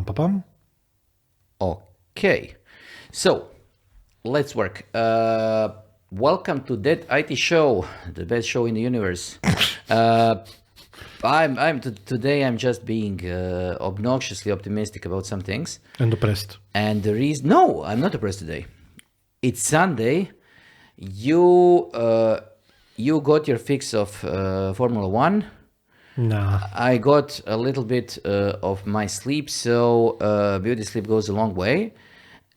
Pam, pam, pam. Okay, so let's work. Welcome to That IT Show, the best show in the universe. Today I'm just being obnoxiously optimistic about some things. And depressed. And the reason, no, I'm not depressed today. It's Sunday. You got your fix of Formula One. Nah. I got a little bit of my sleep, so beauty sleep goes a long way.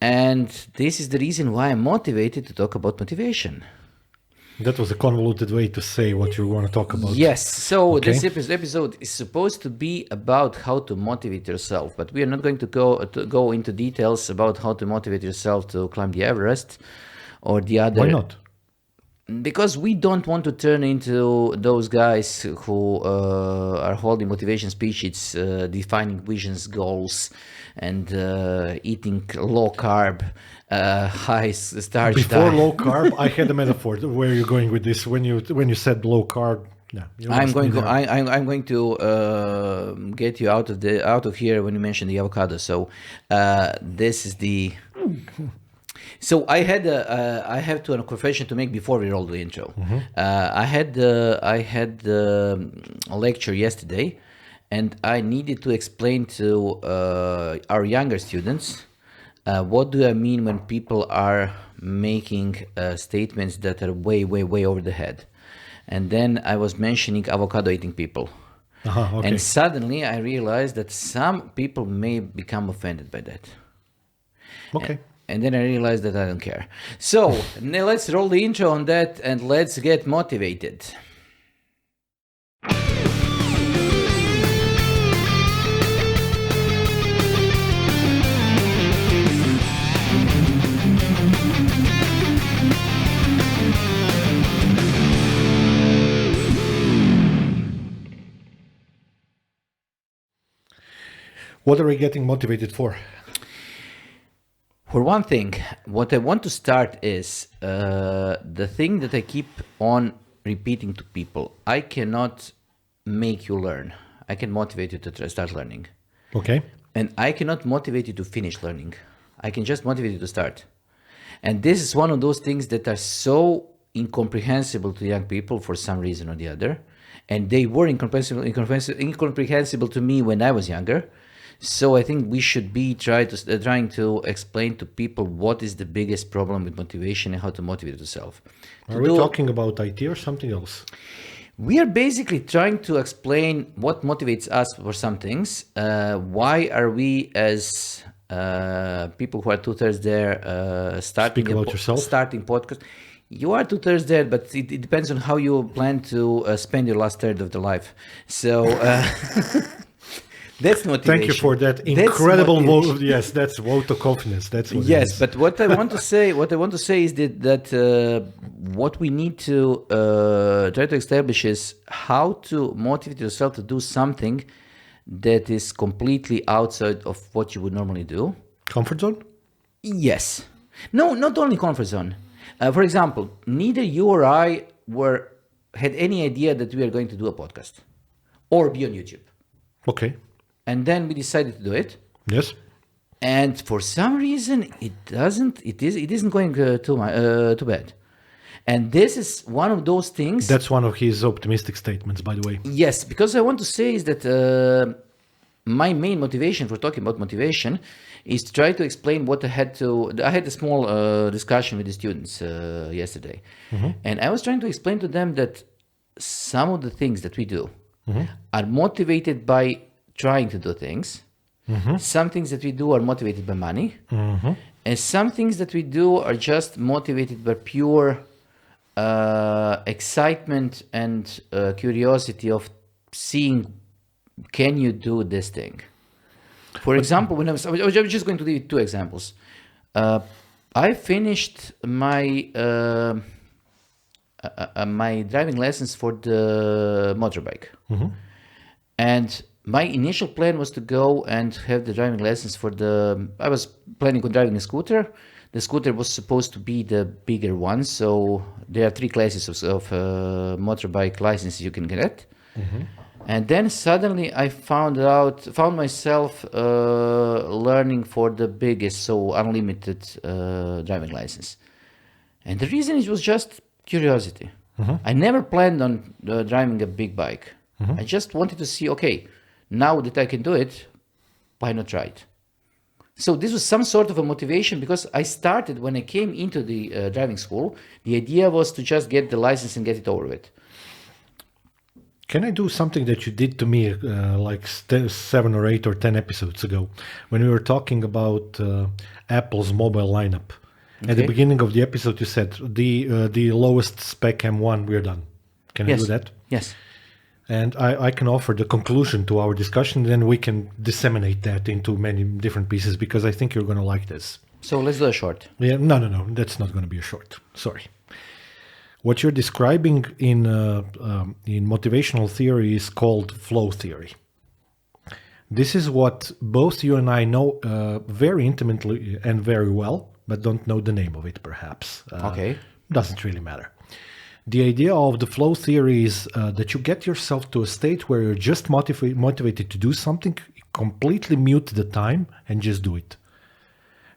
And this is the reason why I'm motivated to talk about motivation. That was a convoluted way to say what you want to talk about. Yes, so Okay. this episode is supposed to be about how to motivate yourself, but we are not going to go into details about how to motivate yourself to climb the Everest or the other. Why not? Because we don't want to turn into those guys who are holding motivation speeches, defining visions, goals, and eating low carb, high starch Before diet. low carb, I had a metaphor. Where are you going with this? When you said low carb, yeah. I'm going to get you out of here when you mention the avocado. So this is the. So I have a confession to make before we roll the intro. I had a lecture yesterday, and I needed to explain to our younger students what do I mean when people are making statements that are way over the head. And then I was mentioning avocado eating people. Okay. And suddenly I realized that some people may become offended by that. Okay. And then I realized that I don't care. So now let's roll the intro on that and let's get motivated. What are we getting motivated for? For one thing, what I want to start is the thing that I keep on repeating to people. I cannot make you learn. I can motivate you to start learning. Okay. And I cannot motivate you to finish learning. I can just motivate you to start. And this is one of those things that are so incomprehensible to young people for some reason or the other. And they were incomprehensible to me when I was younger. So I think we should be trying to explain to people what is the biggest problem with motivation and how to motivate yourself. Are we talking about IT or something else? We are basically trying to explain what motivates us for some things. Why are we as people who are 2/3 there starting Speak about yourself. Starting podcast? You are 2/3 there, but it depends on how you plan to spend your last third of the life. So. That's motivation. Thank you for that incredible vote. Yes, that's vote of confidence. That's what it is. But what I want to say, is that what we need to try to establish is how to motivate yourself to do something that is completely outside of what you would normally do. Comfort zone? Yes. No, not only comfort zone. For example, neither you or I had any idea that we are going to do a podcast or be on YouTube. Okay. And then we decided to do it. Yes. And for some reason, it isn't going too bad. And this is one of those things. That's one of his optimistic statements, by the way. Yes, because I want to say is that my main motivation for talking about motivation is to try to explain what I had a small discussion with the students yesterday. And I was trying to explain to them that some of the things that we do are motivated by trying to do things. Some things that we do are motivated by money. And some things that we do are just motivated by pure excitement and curiosity of seeing, can you do this thing? For example, when I was just going to give you two examples. I finished my my driving lessons for the motorbike. And my initial plan was to go and have the driving lessons I was planning on driving a scooter. The scooter was supposed to be the bigger one. So there are 3 classes of motorbike licenses you can get. And then suddenly I found myself learning for the biggest, so unlimited driving license. And the reason it was just curiosity. I never planned on driving a big bike. I just wanted to see, okay, now that I can do it, why not try it? So this was some sort of a motivation, because I started when I came into the driving school, the idea was to just get the license and get it over with. Can I do something that you did to me 7 or 8 or 10 episodes ago when we were talking about Apple's mobile lineup? At the beginning of the episode, you said the lowest spec M1, we're done. Can I do that? Yes. And I can offer the conclusion to our discussion, then we can disseminate that into many different pieces, because I think you're going to like this. So let's do a short. Yeah, no, that's not going to be a short. Sorry. What you're describing in motivational theory is called flow theory. This is what both you and I know very intimately and very well, but don't know the name of it, perhaps. Okay. Doesn't really matter. The idea of the flow theory is that you get yourself to a state where you're just motivated to do something, completely mute the time, and just do it.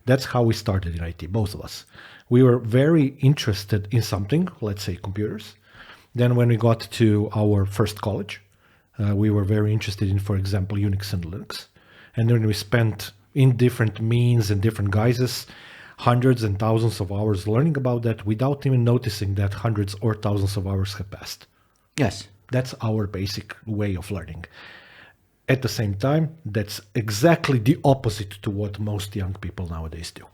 That's how we started in IT, both of us. We were very interested in something, let's say computers. Then when we got to our first college, we were very interested in, for example, Unix and Linux. And then we spent in different means and different guises hundreds and thousands of hours learning about that without even noticing that hundreds or thousands of hours have passed. Yes. That's our basic way of learning. At the same time, that's exactly the opposite to what most young people nowadays do.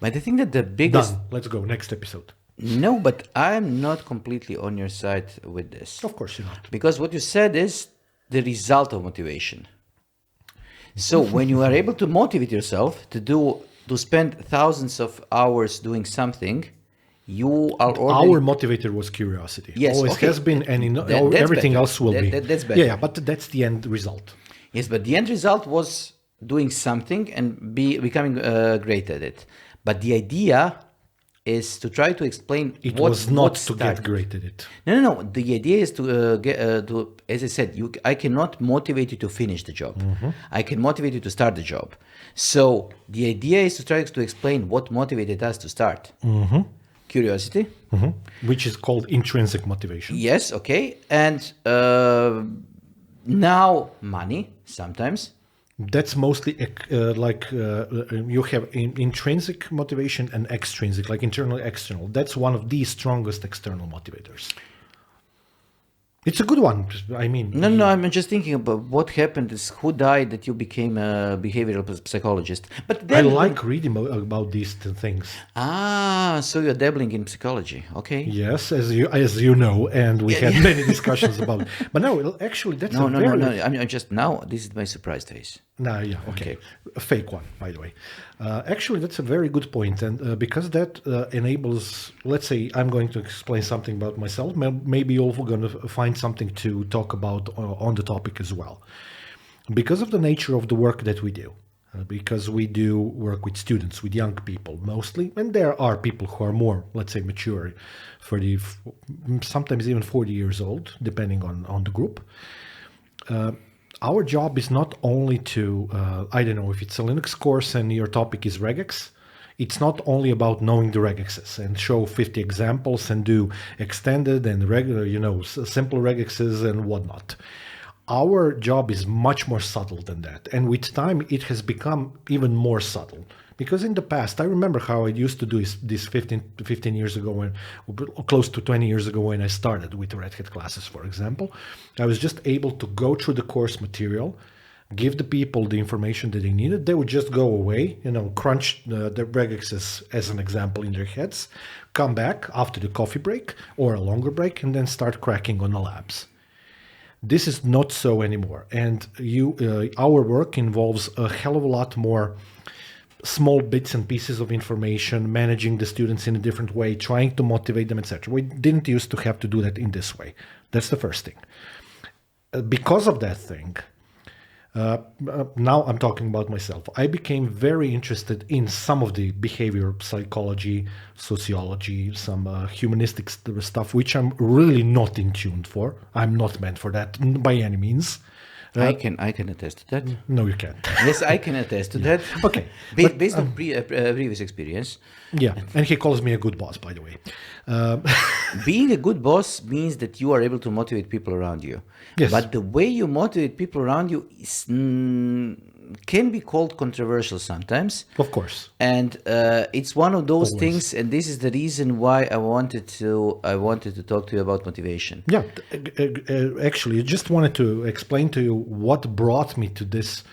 But I think that the biggest... Done. Let's go. Next episode. No, but I'm not completely on your side with this. Of course you're not. Because what you said is the result of motivation. So when you are able to motivate yourself to spend thousands of hours doing something, you are already... Our motivator was curiosity. Yes, always okay. has been, and That's everything better. else will be. That's better. Yeah, but that's the end result. Yes, but the end result was doing something and becoming great at it. But the idea is to try to explain It was not to get great at it. No. The idea is to as I said, I cannot motivate you to finish the job. I can motivate you to start the job. So the idea is to try to explain what motivated us to start. Curiosity. Which is called intrinsic motivation. Yes, okay. And now money, sometimes. That's mostly you have intrinsic motivation and extrinsic, like internal, external. That's one of the strongest external motivators. It's a good one. I mean, No, I'm just thinking about what happened is who died that you became a behavioral psychologist. But then, I like reading about these things. So you're dabbling in psychology, okay? Yes, as you know, and we had many discussions about it. But no, actually, that's No. I'm just now. This is my surprise face. No, yeah, okay. A fake one, by the way. Actually, that's a very good point. And because that enables, let's say I'm going to explain something about myself, maybe you're going to find something to talk about on the topic as well. Because of the nature of the work that we do, because we do work with students, with young people mostly, and there are people who are more, let's say, mature, sometimes even 40 years old, depending on the group. Our job is not only to, I don't know, if it's a Linux course and your topic is regex, it's not only about knowing the regexes and show 50 examples and do extended and regular, simple regexes and whatnot. Our job is much more subtle than that. And with time, it has become even more subtle. Because in the past, I remember how I used to do this 15 years ago, close to 20 years ago when I started with the Red Hat classes, for example. I was just able to go through the course material, give the people the information that they needed. They would just go away, crunch the regexes as an example in their heads, come back after the coffee break or a longer break, and then start cracking on the labs. This is not so anymore. And our work involves a hell of a lot more small bits and pieces of information, managing the students in a different way, trying to motivate them, etc. We didn't used to have to do that in this way. That's the first thing. Because of that thing, Now I'm talking about myself. I became very interested in some of the behavior psychology, sociology, some humanistic stuff, which I'm really not in tune for. I'm not meant for that by any means. I can attest to that. No, you can't. Yes, I can attest to that. Okay, Based on previous experience. Yeah, and he calls me a good boss, by the way. Being a good boss means that you are able to motivate people around you. Yes. But the way you motivate people around you is, can be called controversial sometimes. Of course. And it's one of those Always. things, and this is the reason why I wanted to talk to you about motivation. Yeah, actually, I just wanted to explain to you what brought me to this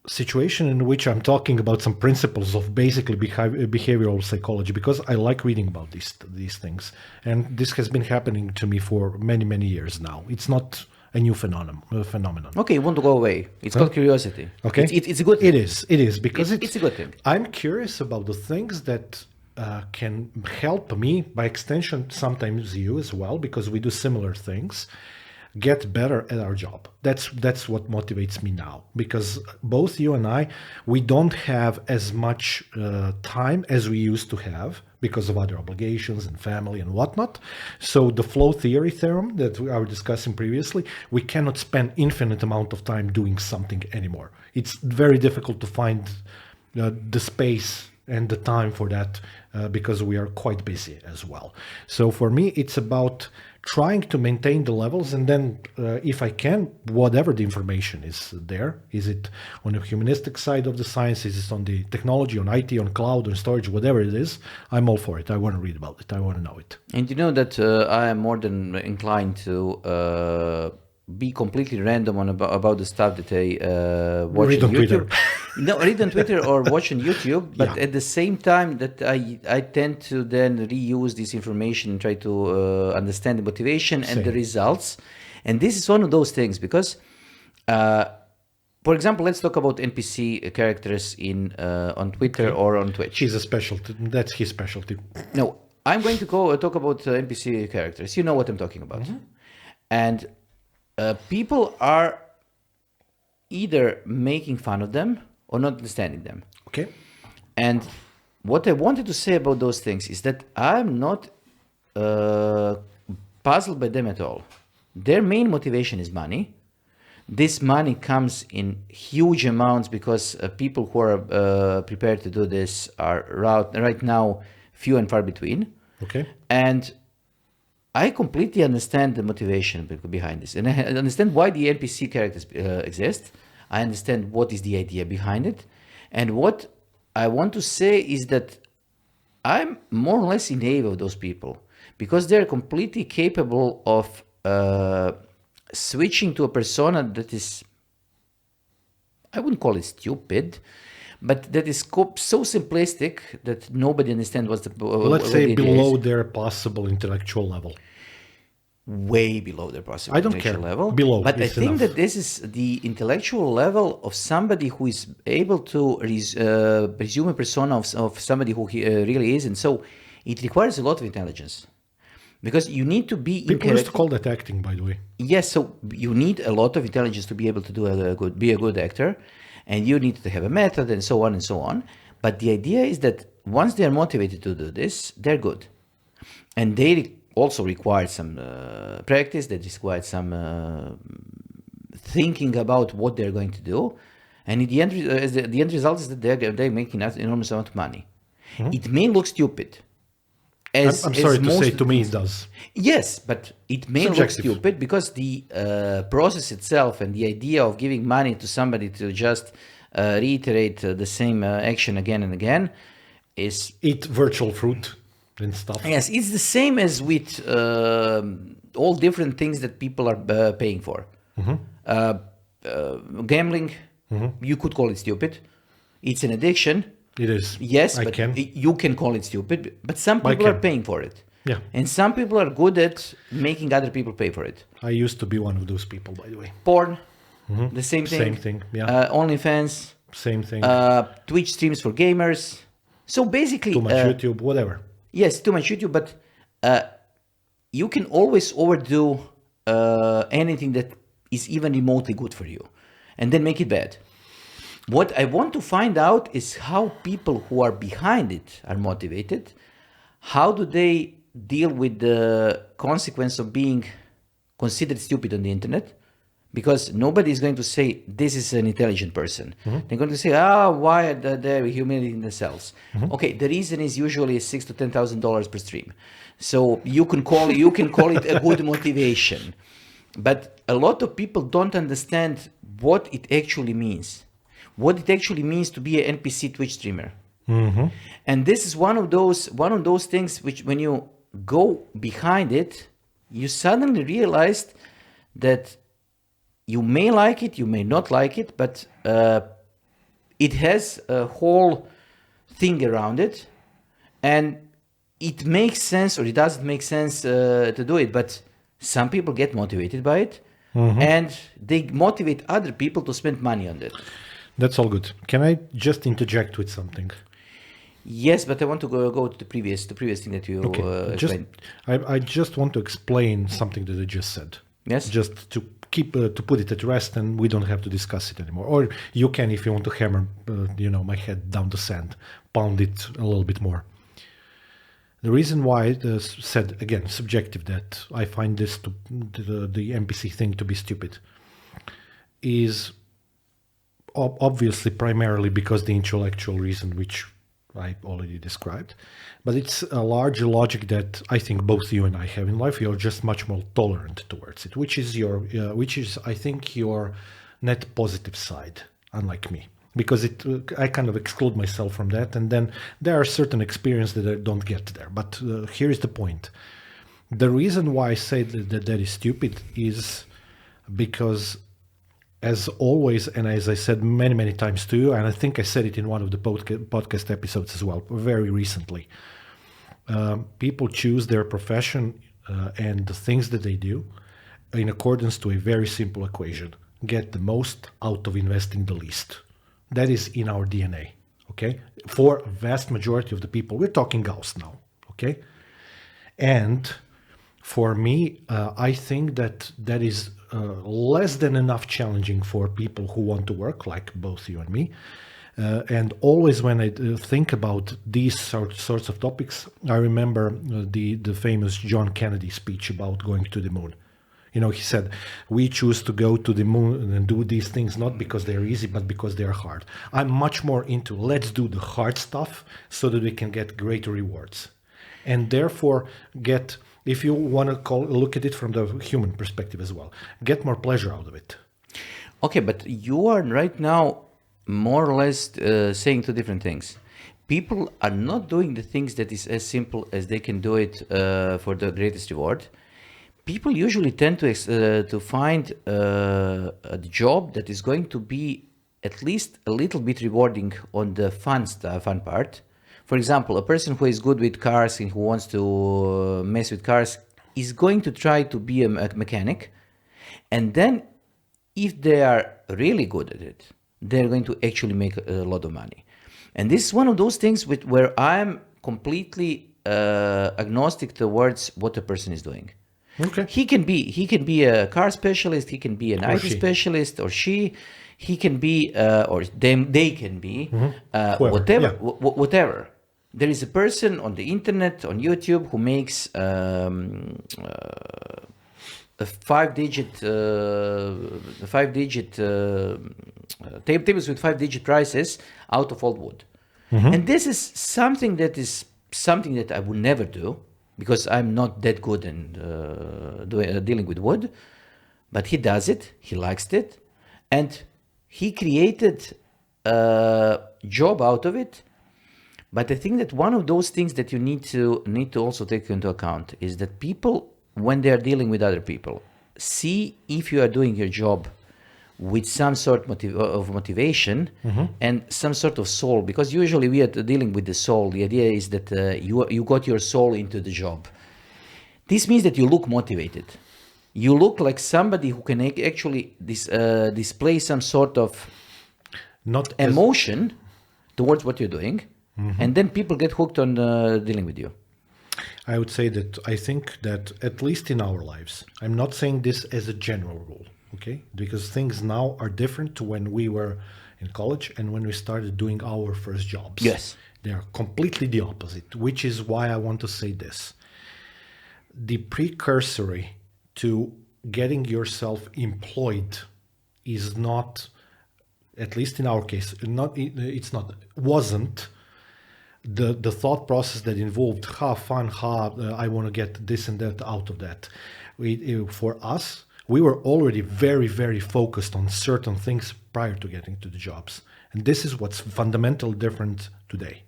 situation in which I'm talking about some principles of basically behavioral psychology, because I like reading about these things, and this has been happening to me for many years now. It's not a new phenomenon. Okay, you want to go away. It's called curiosity. Okay, it's a good thing. It is because it's a good thing. I'm curious about the things that can help me, by extension, sometimes you as well, because we do similar things, get better at our job. That's what motivates me now, because both you and I, we don't have as much time as we used to have because of other obligations and family and whatnot. So the flow theory theorem that we were discussing previously, we cannot spend infinite amount of time doing something anymore. It's very difficult to find the space and the time for that because we are quite busy as well. So for me, it's about trying to maintain the levels, and then if I can, whatever the information is there, is it on the humanistic side of the science, is it on the technology, on IT, on cloud, on storage, whatever it is, I'm all for it. I want to read about it. I want to know it. And you know that I am more than inclined to be completely random about the stuff that I watch Read on on YouTube. Twitter. No, read on Twitter or watch on YouTube, but at the same time that I tend to then reuse this information and try to understand the motivation and the results. And this is one of those things because, for example, let's talk about NPC characters on Twitter or on Twitch. He's a specialty. That's his specialty. No, I'm going to talk about NPC characters. You know what I'm talking about. And people are either making fun of them or not understanding them. Okay. And what I wanted to say about those things is that I'm not puzzled by them at all. Their main motivation is money. This money comes in huge amounts because people who are prepared to do this are right now few and far between. Okay. And I completely understand the motivation behind this. And I understand why the NPC characters exist. I understand what is the idea behind it. And what I want to say is that I'm more or less in awe of those people because they're completely capable of switching to a persona that is, I wouldn't call it stupid, but that is so simplistic that nobody understands what's the Let's say below their possible intellectual level. Way below their possible I don't intellectual care. level. Below, but I it's think enough. that this is the intellectual level of somebody who is able to resume a persona of somebody who he really is. And so it requires a lot of intelligence. Because you need to be People used to call that acting, by the way. Yes, so you need a lot of intelligence to be able to be a good actor, and you need to have a method and so on and so on. But the idea is that once they are motivated to do this, they're good, and they also require some practice. They require some thinking about what they're going to do, and in the end, the end result is that they're making an enormous amount of money. Mm-hmm. It may look stupid. I'm sorry to say, to me it does. Yes, but it may look stupid because the process itself and the idea of giving money to somebody to just reiterate the same action again and again is... Eat virtual fruit and stuff. Yes, it's the same as with all different things that people are paying for. Mm-hmm. Gambling, you could call it stupid. It's an addiction. It is. Yes, but you can call it stupid, but some people are paying for it. Yeah. And some people are good at making other people pay for it. I used to be one of those people, by the way. Porn, the same thing. Same thing, yeah. OnlyFans. Same thing. Twitch streams for gamers. So basically... Too much YouTube, whatever. Yes, too much YouTube, but you can always overdo anything that is even remotely good for you, and then make it bad. What I want to find out is how people who are behind it are motivated. How do they deal with the consequence of being considered stupid on the internet? Because nobody is going to say this is an intelligent person. They're going to say, why are they humiliating themselves? Okay, the reason is usually $6,000 to $10,000 per stream. So you can call it a good motivation. But a lot of people don't understand what it actually means. What it actually means to be an NPC Twitch streamer. And this is one of those things which, when you go behind it, you suddenly realized that you may like it, you may not like it, but it has a whole thing around it, and it makes sense or it doesn't make sense to do it. But some people get motivated by it, and they motivate other people to spend money on it. That's all good. Can I just interject with something? Yes, but I want to go to the previous thing that you explained. I just want to explain something that I just said. Yes. Just to keep to put it at rest, and we don't have to discuss it anymore. Or you can, if you want to hammer, my head down the sand, pound it a little bit more. The reason why I said again subjective that I find the NPC thing to be stupid is obviously primarily because the intellectual reason, which I already described, but it's a larger logic that I think both you and I have in life. You're just much more tolerant towards it, which is I think your net positive side, unlike me, because I kind of exclude myself from that, and then there are certain experiences that I don't get there. But here is the point: the reason why I say that is stupid is because, as always, and as I said many times to you, and I think I said it in one of the podcast episodes as well, very recently, people choose their profession and the things that they do in accordance to a very simple equation: get the most out of investing the least. That is in our DNA, okay? For a vast majority of the people, we're talking Gauss now, okay? And for me, I think that is less than enough challenging for people who want to work, like both you and me. And always when I think about these sorts of topics, I remember the famous John Kennedy speech about going to the moon. He said, we choose to go to the moon and do these things not because they're easy, but because they're hard. I'm much more into let's do the hard stuff so that we can get greater rewards. And therefore if you want to look at it from the human perspective as well, get more pleasure out of it. Okay, but you are right now more or less saying two different things. People are not doing the things that is as simple as they can do it for the greatest reward. People usually tend to find a job that is going to be at least a little bit rewarding on the fun part. For example, a person who is good with cars and who wants to mess with cars is going to try to be a mechanic. And then if they are really good at it, they're going to actually make a lot of money. And this is one of those things where I'm completely agnostic towards what a person is doing. Okay. He can be a car specialist, he can be an IT specialist, or he can be, or they can be, whatever. There is a person on the internet, on YouTube, who makes a five-digit tables with 5-digit prices out of old wood. And this is something that I would never do, because I'm not that good in dealing with wood. But he does it, he likes it, and he created a job out of it. But I think that one of those things that you need to also take into account is that people, when they are dealing with other people, see if you are doing your job with some sort of motivation and some sort of soul, because usually we are dealing with the soul. The idea is that you got your soul into the job. This means that you look motivated. You look like somebody who can actually display some sort of emotion towards what you're doing, and then people get hooked on dealing with you. I think that at least in our lives, I'm not saying this as a general rule, okay? Because things now are different to when we were in college and when we started doing our first jobs. Yes. They are completely the opposite, which is why I want to say this. The precursory to getting yourself employed is not, at least in our case, wasn't the thought process that involved fun, I want to get this and that out of that. For us, we were already very, very focused on certain things prior to getting to the jobs. And this is what's fundamentally different today.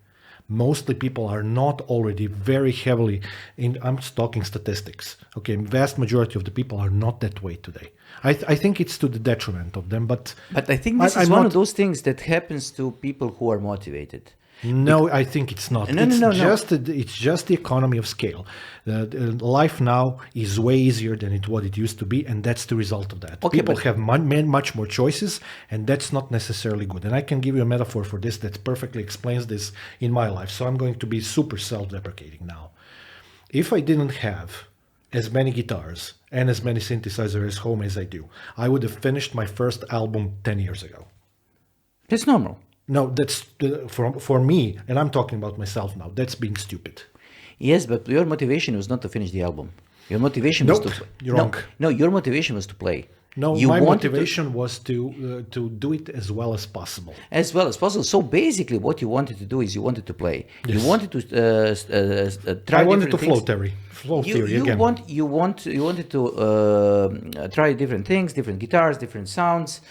Mostly people are not already very heavily I'm talking statistics. Okay, vast majority of the people are not that way today. I think it's to the detriment of them, but I think this is one of those things that happens to people who are motivated. No, I think it's not. It's just the economy of scale. Life now is way easier than what it used to be, and that's the result of that. Okay, people have much more choices, and that's not necessarily good. And I can give you a metaphor for this that perfectly explains this in my life. So I'm going to be super self-deprecating now. If I didn't have as many guitars and as many synthesizers at home as I do, I would have finished my first album 10 years ago. That's normal. No, that's for me, and I'm talking about myself now. That's being stupid. Yes, but your motivation was not to finish the album. Your motivation was to play. You're wrong. No, your motivation was to play. No, my motivation was to do it as well as possible. As well as possible. So basically, what you wanted to do is you wanted to play. Yes. You wanted to try. I wanted to things. flow theory again. You wanted to try different things, different guitars, different sounds,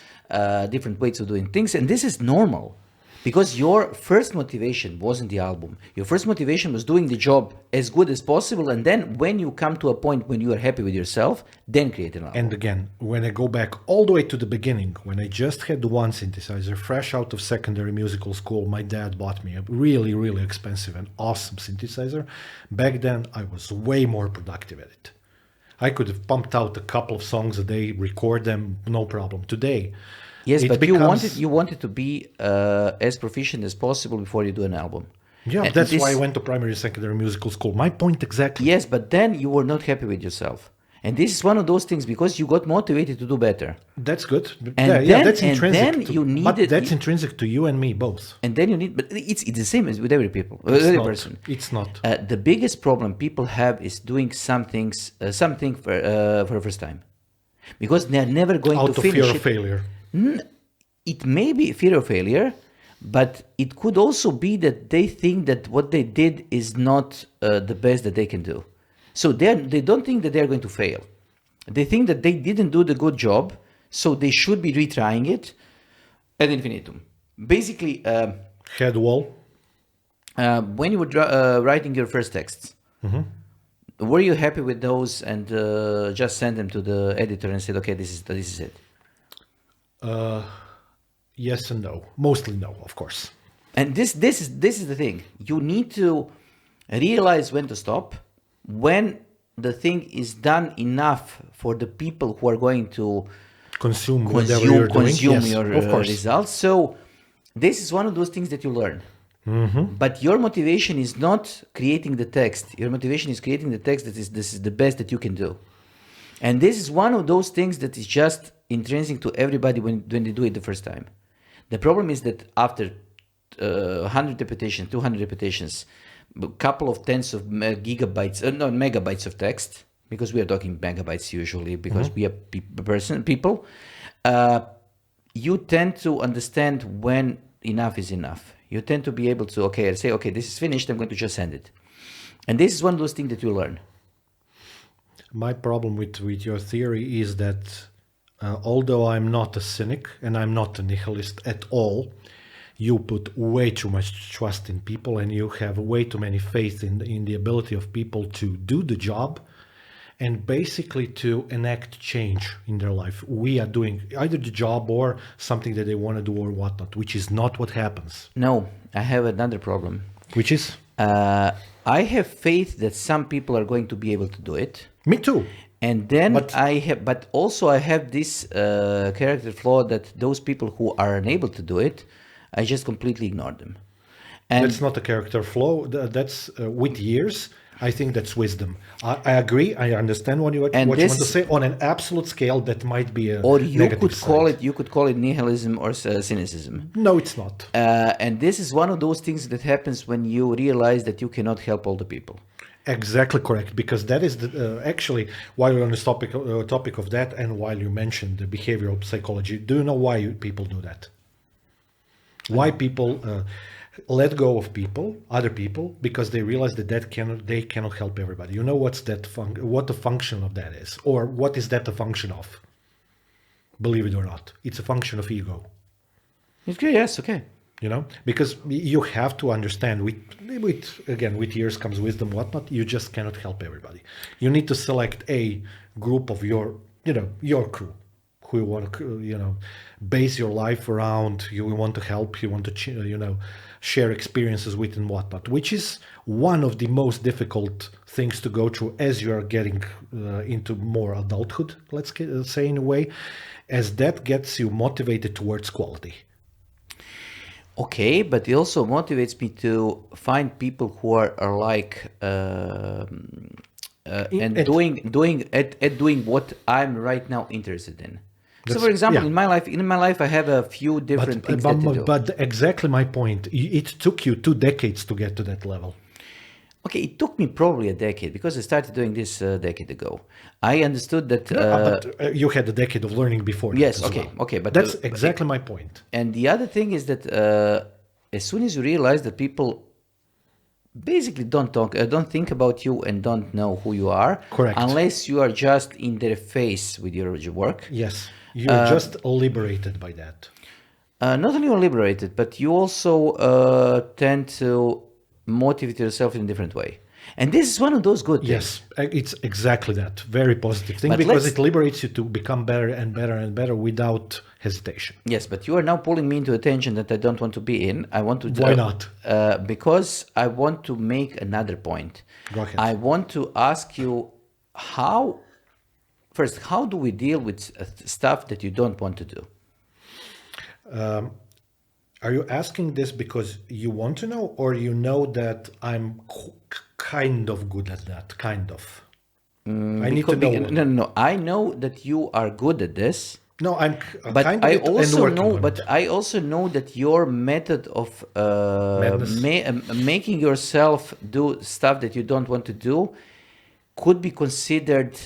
different ways of doing things, and this is normal. Because your first motivation wasn't the album. Your first motivation was doing the job as good as possible, and then when you come to a point when you are happy with yourself, then create an album. And again, when I go back all the way to the beginning, when I just had one synthesizer, fresh out of secondary musical school, my dad bought me a really, really expensive and awesome synthesizer. Back then, I was way more productive at it. I could have pumped out a couple of songs a day, record them, no problem. Today, yes, but you wanted to be as proficient as possible before you do an album. Yeah, and that's why I went to primary and secondary musical school. My point exactly. Yes, but then you were not happy with yourself. And this is one of those things because you got motivated to do better. That's good. And that's intrinsic. But that's intrinsic to you and me both. And then you need, but it's the same as with every person. It's not. The biggest problem people have is doing something for the first time, because they are never going to finish fear of failure. It may be fear of failure, but it could also be that they think that what they did is not the best that they can do. So they don't think that they're going to fail. They think that they didn't do the good job, so they should be retrying it ad infinitum. Basically, head wall. When you were writing your first texts, were you happy with those and just send them to the editor and said, okay, this is it? Yes and no. Mostly no, of course. And this is the thing. You need to realize when to stop, when the thing is done enough for the people who are going to consume your results. So this is one of those things that you learn. But your motivation is not creating the text. Your motivation is creating the text this is the best that you can do. And this is one of those things that is just intrinsic to everybody when they do it the first time. The problem is that after 100 repetitions, 200 repetitions, a couple of tens of megabytes of text, because we are talking megabytes usually, because we are people, you tend to understand when enough is enough. You tend to be able to, say, this is finished, I'm going to just send it. And this is one of those things that you learn. My problem with your theory is that although I'm not a cynic and I'm not a nihilist at all, you put way too much trust in people and you have way too many faith in the ability of people to do the job and basically to enact change in their life. We are doing either the job or something that they want to do or whatnot, which is not what happens. No, I have another problem. Which is? I have faith that some people are going to be able to do it. Me too. And then I have this character flaw that those people who are unable to do it, I just completely ignore them. And That's not a character flaw. That's with years. I think that's wisdom. I agree. I understand what you want to this, say. On an absolute scale, that might be a or you negative could call side. it, nihilism or cynicism. No, it's not. And this is one of those things that happens when you realize that you cannot help all the people. Exactly correct, because that is actually, while we're on this topic of that, and while you mentioned the behavioral psychology, do you know why people do that? Why people let go of other people, because they realize that they cannot help everybody. You know what the function of that is, or what is that a function of? Believe it or not, it's a function of ego. Okay, yes, okay. Because you have to understand, with years comes wisdom, whatnot. You just cannot help everybody. You need to select a group of your crew, who you want to, base your life around. You want to help. You want to, share experiences with and whatnot. Which is one of the most difficult things to go through as you are getting into more adulthood. Let's say, in a way, as that gets you motivated towards quality. Okay, but it also motivates me to find people who are like doing what I'm right now interested in. So, for example, in my life, I have a few different things that to do. But exactly my point. It took you 2 decades to get to that level. Okay, it took me probably a decade, because I started doing this a decade ago. I understood that... but you had a decade of learning before that. Yes, as okay, well. okay. But that's exactly my point. And the other thing is that as soon as you realize that people basically don't think about you and don't know who you are, correct, unless you are just in their face with your work. Yes, you're just liberated by that. Not only you're liberated, but you also tend to motivate yourself in a different way. And this is one of those good things. Yes, it's exactly that. Very positive thing, because it liberates you to become better and better and better without hesitation. Yes, but you are now pulling me into a tangent that I don't want to be in. I want to... Why not? Because I want to make another point. Go ahead. I want to ask you how do we deal with stuff that you don't want to do? Are you asking this because you want to know, or you know that I'm kind of good at that? Kind of. I need to know. No. I know that you are good at this. No, I'm but kind I of also know. But I also know that your method of making yourself do stuff that you don't want to do could be considered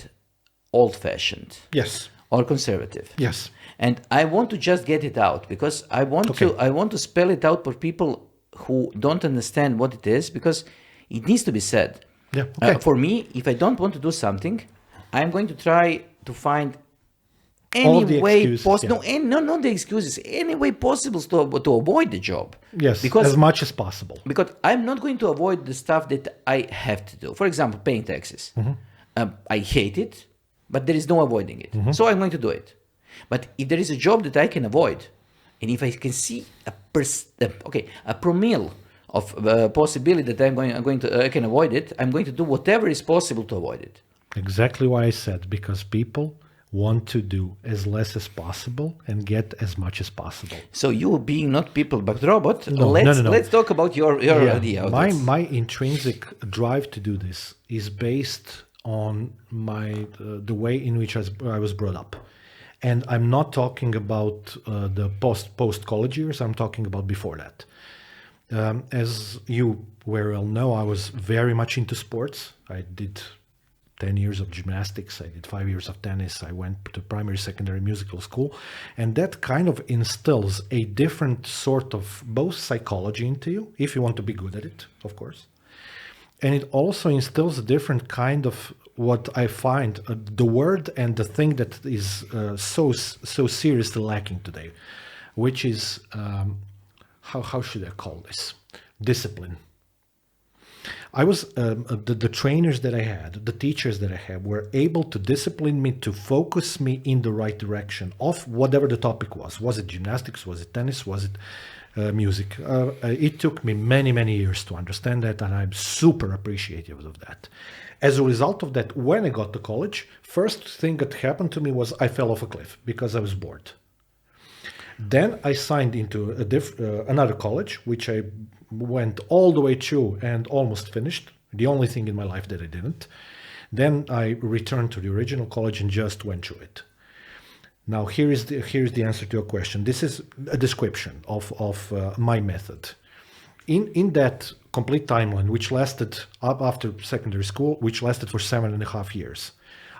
old-fashioned. Yes. Or conservative. Yes. And I want to just get it out, because I want to spell it out for people who don't understand what it is, because it needs to be said. Yeah. Okay. For me, if I don't want to do something, I'm going to try to find any way possible. Yeah. No, not the excuses. Any way possible to avoid the job. Yes, because, as much as possible. Because I'm not going to avoid the stuff that I have to do. For example, paying taxes. Mm-hmm. I hate it, but there is no avoiding it. Mm-hmm. So I'm going to do it. But if there is a job that I can avoid, and if I can see a promille of possibility that I can avoid it, I'm going to do whatever is possible to avoid it. Exactly why I said, because people want to do as less as possible and get as much as possible. So you being not people but robot, no. Let's talk about your idea. My intrinsic drive to do this is based on the way in which I was brought up. And I'm not talking about the post-college years, I'm talking about before that. As you very well know, I was very much into sports. I did 10 years of gymnastics, I did 5 years of tennis, I went to primary, secondary musical school. And that kind of instills a different sort of both psychology into you, if you want to be good at it, of course. And it also instills a different kind of what I find the word and the thing that is so seriously lacking today, which is how should I call this? Discipline. I was the trainers that I had, the teachers that I had, were able to discipline me, to focus me in the right direction of whatever the topic was. Was it gymnastics? Was it tennis? Was it music? It took me many years to understand that, and I'm super appreciative of that. As a result of that, when I got to college, first thing that happened to me was I fell off a cliff because I was bored. Then I signed into another college, which I went all the way through and almost finished. The only thing in my life that I didn't. Then I returned to the original college and just went through it. Now here is the answer to your question. This is a description of my method. In that complete timeline, which lasted up after secondary school, which lasted for 7.5 years,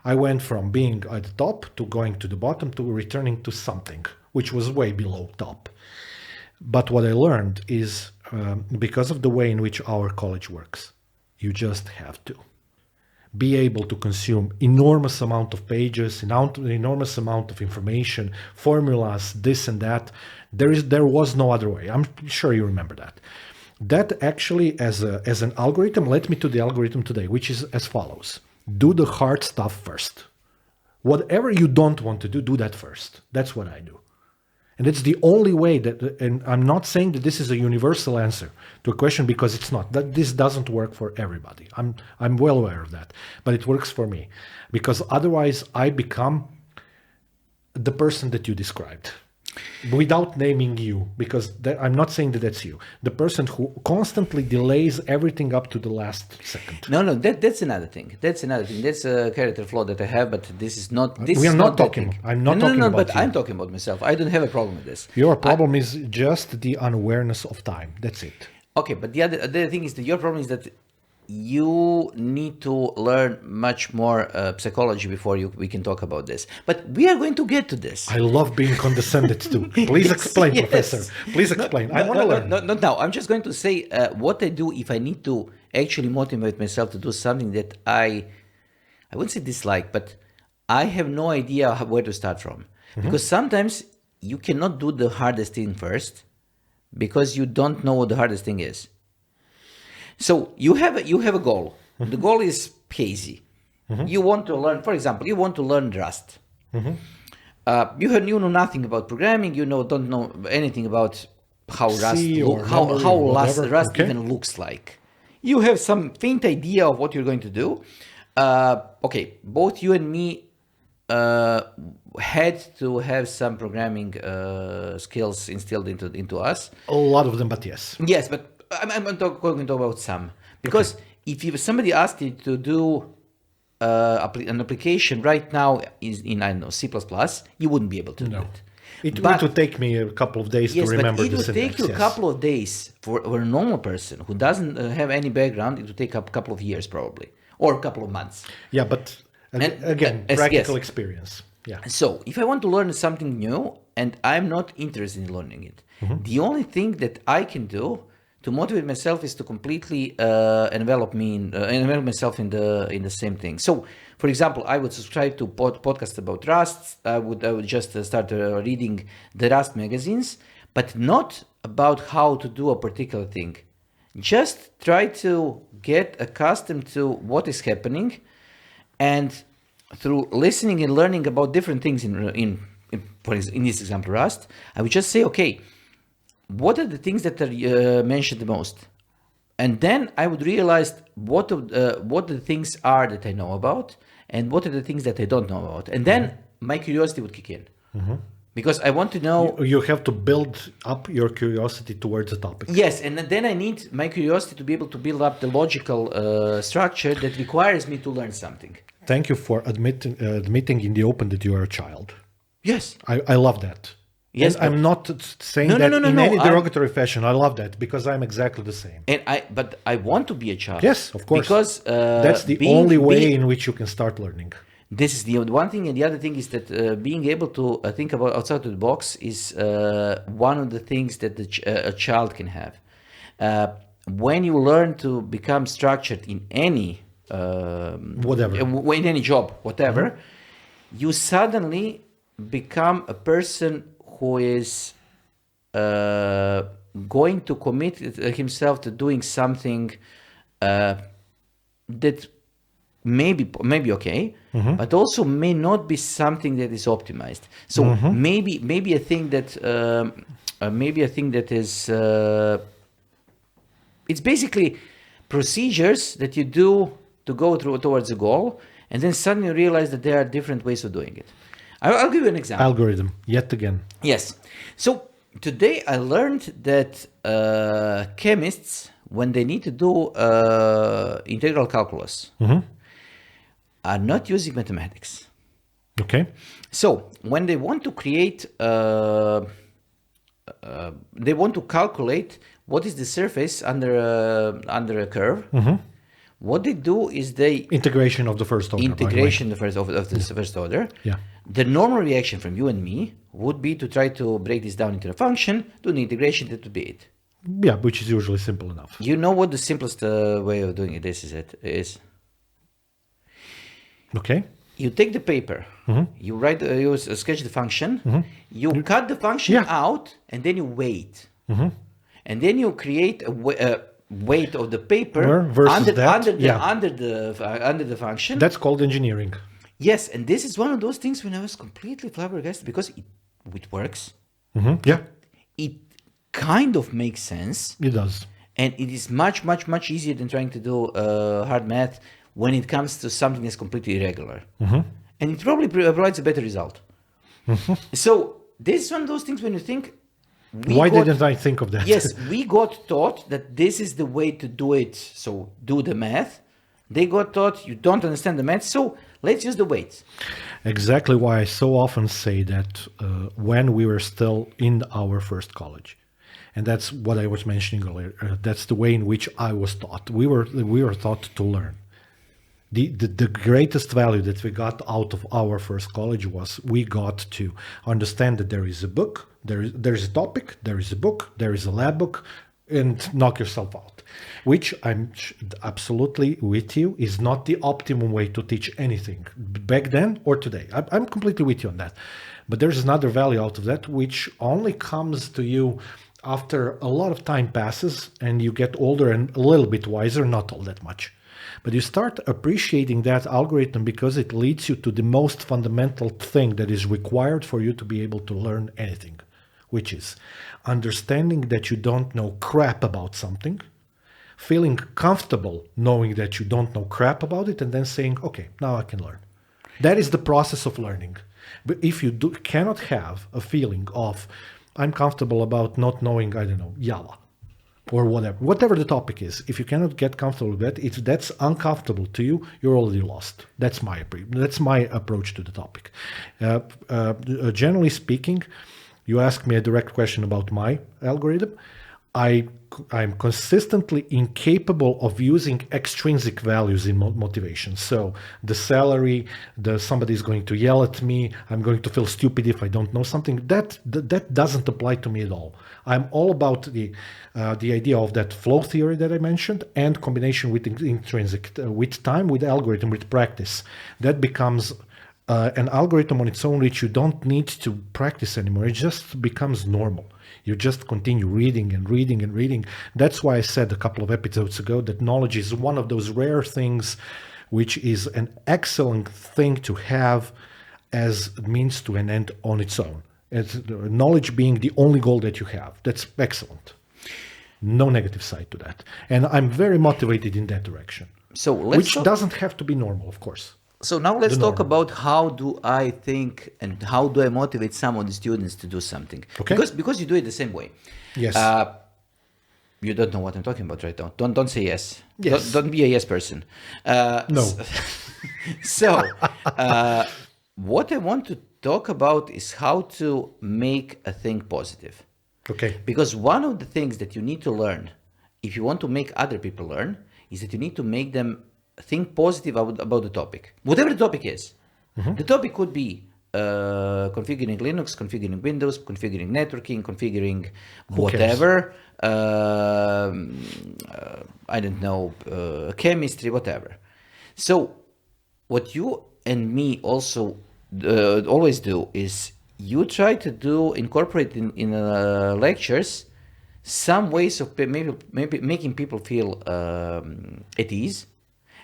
I went from being at the top to going to the bottom to returning to something which was way below top. But what I learned is because of the way in which our college works, you just have to be able to consume enormous amount of pages, enormous amount of information, formulas, this and that. There was no other way. I'm sure you remember that. That actually, as an algorithm, led me to the algorithm today, which is as follows. Do the hard stuff first. Whatever you don't want to do, do that first. That's what I do. And it's the only way that, and I'm not saying that this is a universal answer to a question, because it's not. That this doesn't work for everybody. I'm well aware of that, but it works for me, because otherwise I become the person that you described, without naming you, because I'm not saying that that's you. The person who constantly delays everything up to the last second. No, that's another thing. That's a character flaw that I have, but this is not. We are not talking. I'm not talking about but you. I'm talking about myself. I don't have a problem with this. Your problem is just the unawareness of time. That's it. Okay, but the other thing is that your problem is that you need to learn much more psychology before we can talk about this. But we are going to get to this. I love being condescended to. Please explain, Yes. Professor. Please explain. I want to learn. Not now. I'm just going to say what I do if I need to actually motivate myself to do something that I wouldn't say dislike, but I have no idea where to start from. Because sometimes you cannot do the hardest thing first because you don't know what the hardest thing is. So you have a goal. The goal is hazy. You want to learn, for example, you want to learn Rust. You know nothing about programming. You don't know anything about how Rust even looks like. You have some faint idea of what you're going to do. Okay, both you and me had to have some programming skills instilled into us. A lot of them, but yes. Yes, but I'm going to talk about some. Because if somebody asked you to do an application right now in, I don't know, C++, you wouldn't be able to do it. It would take me a couple of days to remember the syntax. It would take you a couple of days. For a normal person who doesn't have any background, it would take a couple of years probably, or a couple of months. Yeah, but again, practical experience. Yeah. So if I want to learn something new and I'm not interested in learning it, the only thing that I can do to motivate myself is to completely envelop myself in the same thing. So, for example, I would subscribe to podcasts about Rust. I would just start reading the Rust magazines, but not about how to do a particular thing. Just try to get accustomed to what is happening, and through listening and learning about different things in this example Rust, I would just say, okay, what are the things that are mentioned the most? And then I would realize what the things are that I know about, and what are the things that I don't know about. And then my curiosity would kick in. Because I want to know... You have to build up your curiosity towards the topic. Yes, and then I need my curiosity to be able to build up the logical structure that requires me to learn something. Thank you for admitting in the open that you are a child. Yes. I love that. Yes, I'm not saying that in any derogatory fashion. I love that because I'm exactly the same. But I want to be a child. Yes, of course. Because that's the only way in which you can start learning. This is the one thing, and the other thing is that being able to think about outside of the box is one of the things that a child can have. When you learn to become structured in any in any job, whatever, you suddenly become a person who is going to commit himself to doing something that may be okay, but also may not be something that is optimized. So maybe a thing that is it's basically procedures that you do to go towards a goal, and then suddenly realize that there are different ways of doing it. I'll give you an example. Algorithm, yet again. Yes. So Today I learned that chemists, when they need to do integral calculus, are not using mathematics. Okay. So when they want to create, they want to calculate what is the surface under a curve. What they do is they Integration of the first order. integration the first of the first order. Yeah. The normal reaction from you and me would be to try to break this down into a function, do the integration, that would be it. Yeah, which is usually simple enough. You know what the simplest way of doing this is? Okay. You take the paper, you write, you sketch the function, you cut the function Yeah. out, and then you weight, and then you create a weight of the paper Versus that, under the function. That's called engineering. Yes, and this is one of those things when I was completely flabbergasted because it works. Yeah, It kind of makes sense, it does. and it is much, much, much easier than trying to do hard math when it comes to something that's completely irregular. And it probably provides a better result. So this is one of those things when you think, Why didn't I think of that? Yes, we got taught that this is the way to do it. So do the math. They got taught you don't understand the math, so let's use the weights. Exactly why I so often say that when we were still in our first college, and that's what I was mentioning earlier. That's the way in which I was taught. We were taught to learn. The greatest value that we got out of our first college was we got to understand that there is a book, there's a topic, there is a book, there is a lab book, and knock yourself out. Which I'm absolutely with you is not the optimum way to teach anything back then or today. I'm completely with you on that. But there's another value out of that which only comes to you after a lot of time passes and you get older and a little bit wiser, not all that much. But you start appreciating that algorithm because it leads you to the most fundamental thing that is required for you to be able to learn anything, which is understanding that you don't know crap about something, feeling comfortable knowing that you don't know crap about it, and then saying, okay, now I can learn. That is the process of learning. But if you cannot have a feeling of, I'm comfortable about not knowing, I don't know, Java, or whatever the topic is, if you cannot get comfortable with that, if that's uncomfortable to you, you're already lost. That's my approach to the topic. Generally speaking, you ask me a direct question about my algorithm. I'm consistently incapable of using extrinsic values in motivation. So the salary, somebody's going to yell at me, I'm going to feel stupid if I don't know something. That doesn't apply to me at all. I'm all about the idea of that flow theory that I mentioned and combination with intrinsic, with time, with algorithm, with practice. That becomes an algorithm on its own which you don't need to practice anymore. It just becomes normal. You just continue reading and reading and reading. That's why I said a couple of episodes ago that knowledge is one of those rare things which is an excellent thing to have as a means to an end on its own. Knowledge being the only goal that you have. That's excellent. No negative side to that. And I'm very motivated in that direction. So which doesn't have to be normal, of course. So now let's talk about how do I think and how do I motivate some of the students to do something. Okay. Because you do it the same way. Yes. You don't know what I'm talking about right now. Don't say yes. Yes. Don't be a yes person. No. So what I want to talk about is how to make a thing positive. Okay. Because one of the things that you need to learn, if you want to make other people learn, is that you need to make them think positive about the topic. Whatever the topic is. The topic could be configuring Linux, configuring Windows, configuring networking, configuring whatever. I don't know, chemistry, whatever. So what you and me also always do is you try to incorporate in lectures some ways of maybe making people feel at ease,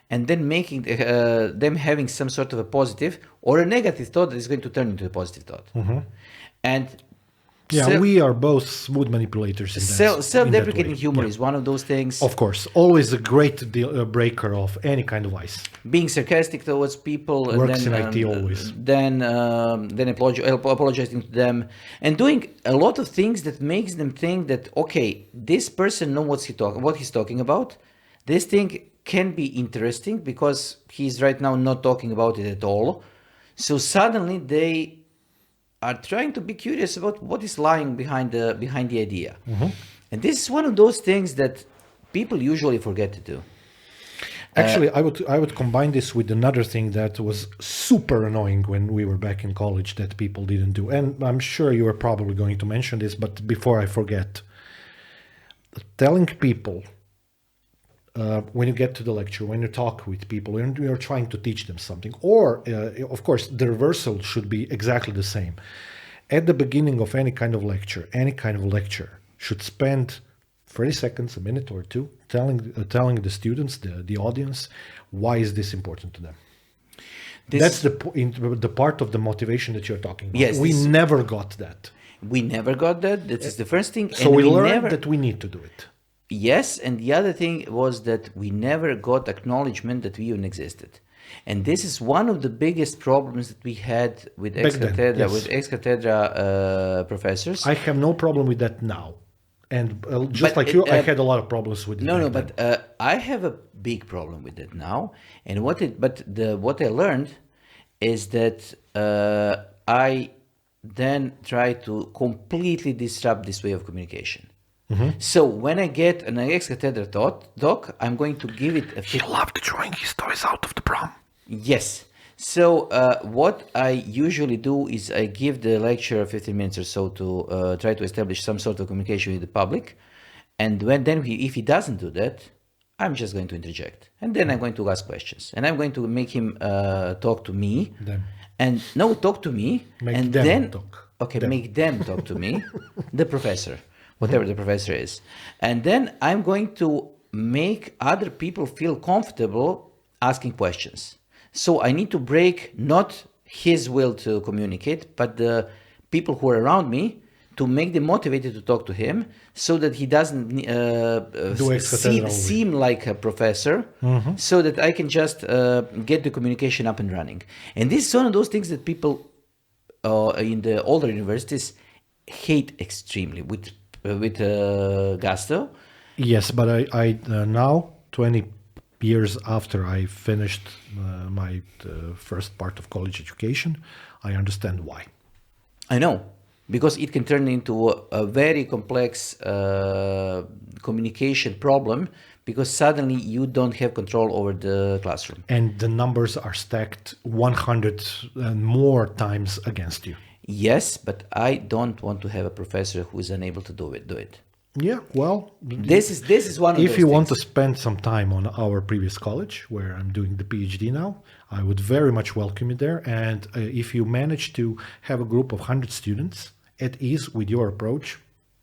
and then making them having some sort of a positive or a negative thought that is going to turn into a positive thought. And Yeah, So, we are both smooth manipulators in that self-deprecating way. humor Yeah. is one of those things. Of course, always a great breaker of any kind of ice. Being sarcastic towards people, and Works in IT always. then apologizing to them, and doing a lot of things that makes them think that, okay, this person knows what he's talking about. This thing can be interesting because he's right now not talking about it at all. So suddenly they are trying to be curious about what is lying behind the idea. And this is one of those things that people usually forget to do. Actually, I would combine this with another thing that was super annoying when we were back in college that people didn't do. And I'm sure you are probably going to mention this, but before I forget, telling people when you get to the lecture, when you talk with people, when you're trying to teach them something, or of course, the reversal should be exactly the same. At the beginning of any kind of lecture, should spend 30 seconds, a minute or two, telling the students, the audience, why is this important to them. That's the part of the motivation that you're talking about. Yes, we never got that. We never got that. That is the first thing. So and we learned that we need to do it. Yes, and the other thing was that we never got acknowledgement that we even existed. And this is one of the biggest problems that we had with ex-cathedra professors. I have no problem with that now. And I had a lot of problems with it. But I have a big problem with that now. And what I learned is that I then try to completely disrupt this way of communication. So when I get an ex-cathedra talk, I'm going to give it a... He loved drawing his toys out of the prom. Yes. So what I usually do is I give the lecture 15 minutes or so to try to establish some sort of communication with the public. And if he doesn't do that, I'm just going to interject. And then I'm going to ask questions. And I'm going to make him talk to me. Talk to me. Make them talk to me, the professor. Whatever the professor is. And then I'm going to make other people feel comfortable asking questions. So I need to break not his will to communicate, but the people who are around me to make them motivated to talk to him so that he doesn't seem like a professor, so that I can just get the communication up and running. And this is one of those things that people in the older universities hate extremely with gusto. Yes, but I now, 20 years after I finished my first part of college education, I understand why. I know, because it can turn into a very complex communication problem, because suddenly you don't have control over the classroom. And the numbers are stacked 100 and more times against you. Yes, but I don't want to have a professor who is unable to do it. Yeah, well, this is one of those if you want things. to spend some time on our previous college, where I'm doing the PhD now, I would very much welcome you there. And if you manage to have a group of 100 students at ease with your approach,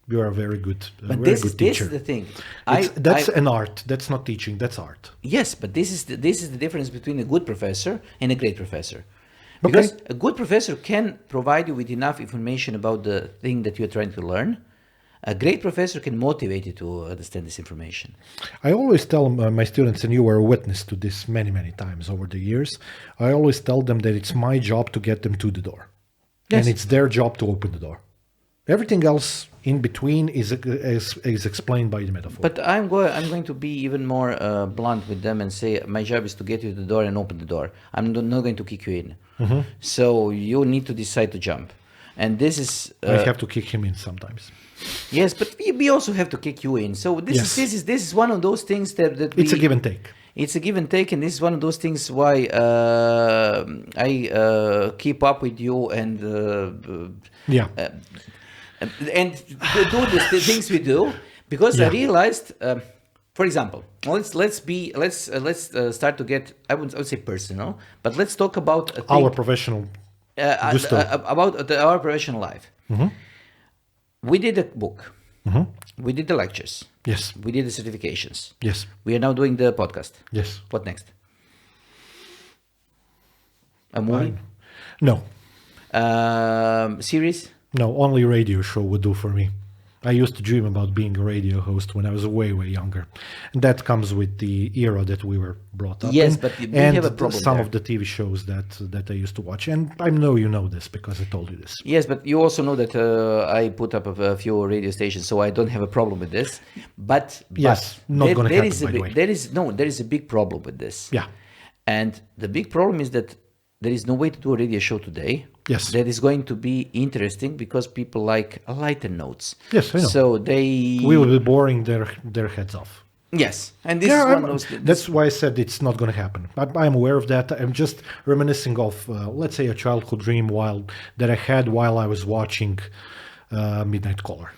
you are a very good teacher. This is the thing. That's an art. That's not teaching. That's art. Yes, but this is the difference between a good professor and a great professor. Because a good professor can provide you with enough information about the thing that you're trying to learn. A great professor can motivate you to understand this information. I always tell my students, and you were a witness to this many, many times over the years, I always tell them that it's my job to get them to the door. Yes. And it's their job to open the door. Everything else in between is explained by the metaphor. But I'm going to be even more blunt with them and say my job is to get you to the door and open the door. I'm not going to kick you in. So you need to decide to jump. And this is... I have to kick him in sometimes. Yes, but we also have to kick you in. So this is one of those things that it's a give and take. It's a give and take, and this is one of those things why I keep up with you and do the things we do, because I realized, for example, let's start to get, I would say personal, but let's talk about our professional about our professional life. We did a book. We did the lectures. Yes. We did the certifications. Yes. We are now doing the podcast. Yes. What next? A movie? No. Series? No, only radio show would do for me. I used to dream about being a radio host when I was way, way younger. And that comes with the era that we were brought up Yes, in, but we and have a problem some there. of the TV shows that I used to watch. And I know you know this because I told you this. Yes, but you also know that I put up a few radio stations, so I don't have a problem with this. But Yes, not gonna there happen, is a by the way. there is a big problem with this. Yeah. And the big problem is that there is no way to do a radio show today. Yes. That is going to be interesting because people like lighter notes. Yes, I know. So they We will be boring their heads off. yes, and this Yeah, is one of those. that's why I said it's not going to happen. I'm aware of that. I'm just reminiscing of, let's say, a childhood dream that I had while I was watching Midnight Caller.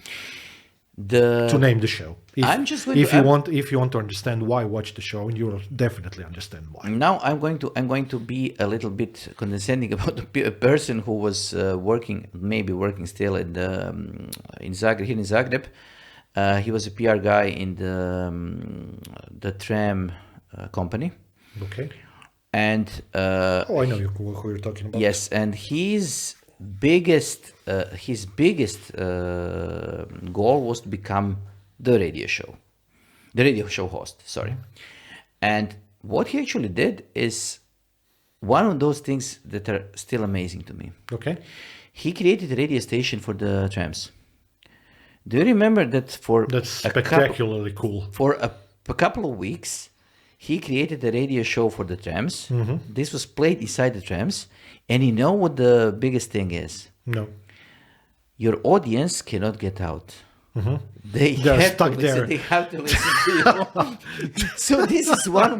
To name the show. I'm just going if to- you I'm- want to understand why, watch the show, and you'll definitely understand why. Now I'm going to be a little bit condescending about a person who was working still in Zagreb, here in Zagreb. He was a PR guy in the tram company, Okay. and Oh, I know who you're talking about. yes, and his biggest goal was to become the radio show host. Sorry, and what he actually did is one of those things that are still amazing to me. Okay. He created a radio station for the trams. Do you remember that That's spectacularly cool. for a couple of weeks, he created a radio show for the trams. Mm-hmm. This was played inside the trams. And you know what the biggest thing is? No. Your audience cannot get out. Mm-hmm. They're They're stuck there. They have to listen to you. So this is one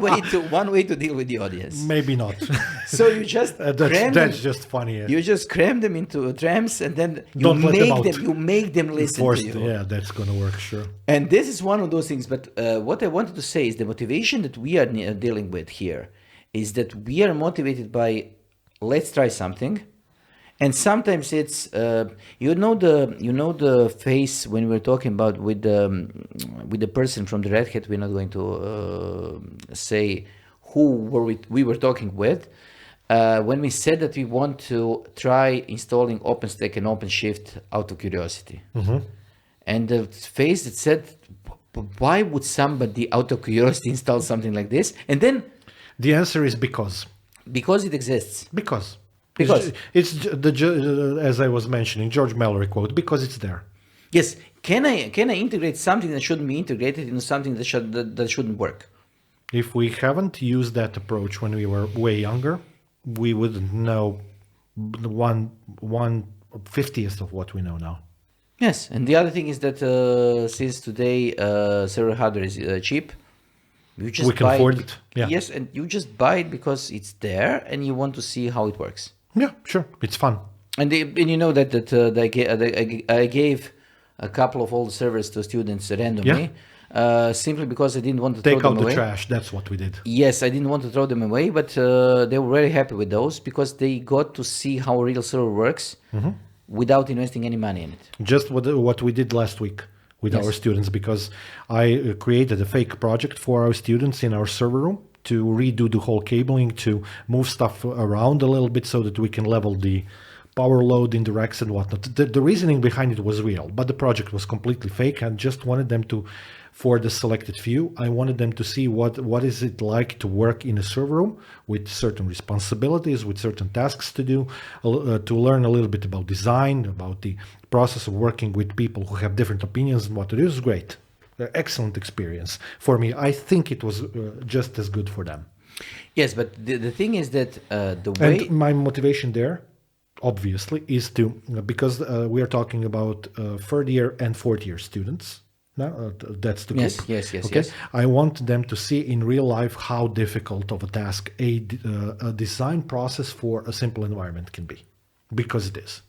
way to deal with the audience. Maybe not. So you just cram them, that's just funny. you just cram them into trams, and then Don't let them out. you make them listen Forced, to you. yeah, that's going to work, sure. And this is one of those things. But what I wanted to say is the motivation that we are dealing with here is that we are motivated by let's try something, and sometimes it's you know the face when we're talking about with the person from the Red Hat. We're not going to say who we were talking with. When we said that we want to try installing OpenStack and OpenShift out of curiosity. Mm-hmm. And the face that said, why would somebody out of curiosity install something like this? And then The answer is because. because it exists. Because. Because. It's as I was mentioning, George Mallory quote, because it's there. Yes, can I integrate something that shouldn't be integrated into something that shouldn't work? If we haven't used that approach when we were way younger, we wouldn't know 1/50th of what we know now. Yes, and the other thing is that since today server hardware is cheap, you just We can buy afford it, yeah. Yes, and you just buy it because it's there and you want to see how it works. Yeah, sure. It's fun. And you know that I gave a couple of old servers to students randomly, simply because I didn't want to Take throw out them the away. trash. That's what we did. Yes, I didn't want to throw them away, but they were very happy with those because they got to see how a real server works without investing any money in it. Just what we did last week with Yes. our students, because I created a fake project for our students in our server room to redo the whole cabling, to move stuff around a little bit so that we can level the power load in the racks and whatnot. The reasoning behind it was real, but the project was completely fake. I just wanted them to, for the selected few, I wanted them to see what is it like to work in a server room with certain responsibilities, with certain tasks to do, to learn a little bit about design, about the process of working with people who have different opinions and what to do. It was great. Excellent experience for me. I think it was just as good for them. Yes, but the thing is that the way... And my motivation there, obviously, is to, because we are talking about third year and fourth year students. No, that's the group. Yes. Okay, I want them to see in real life how difficult of a task a design process for a simple environment can be, because it is.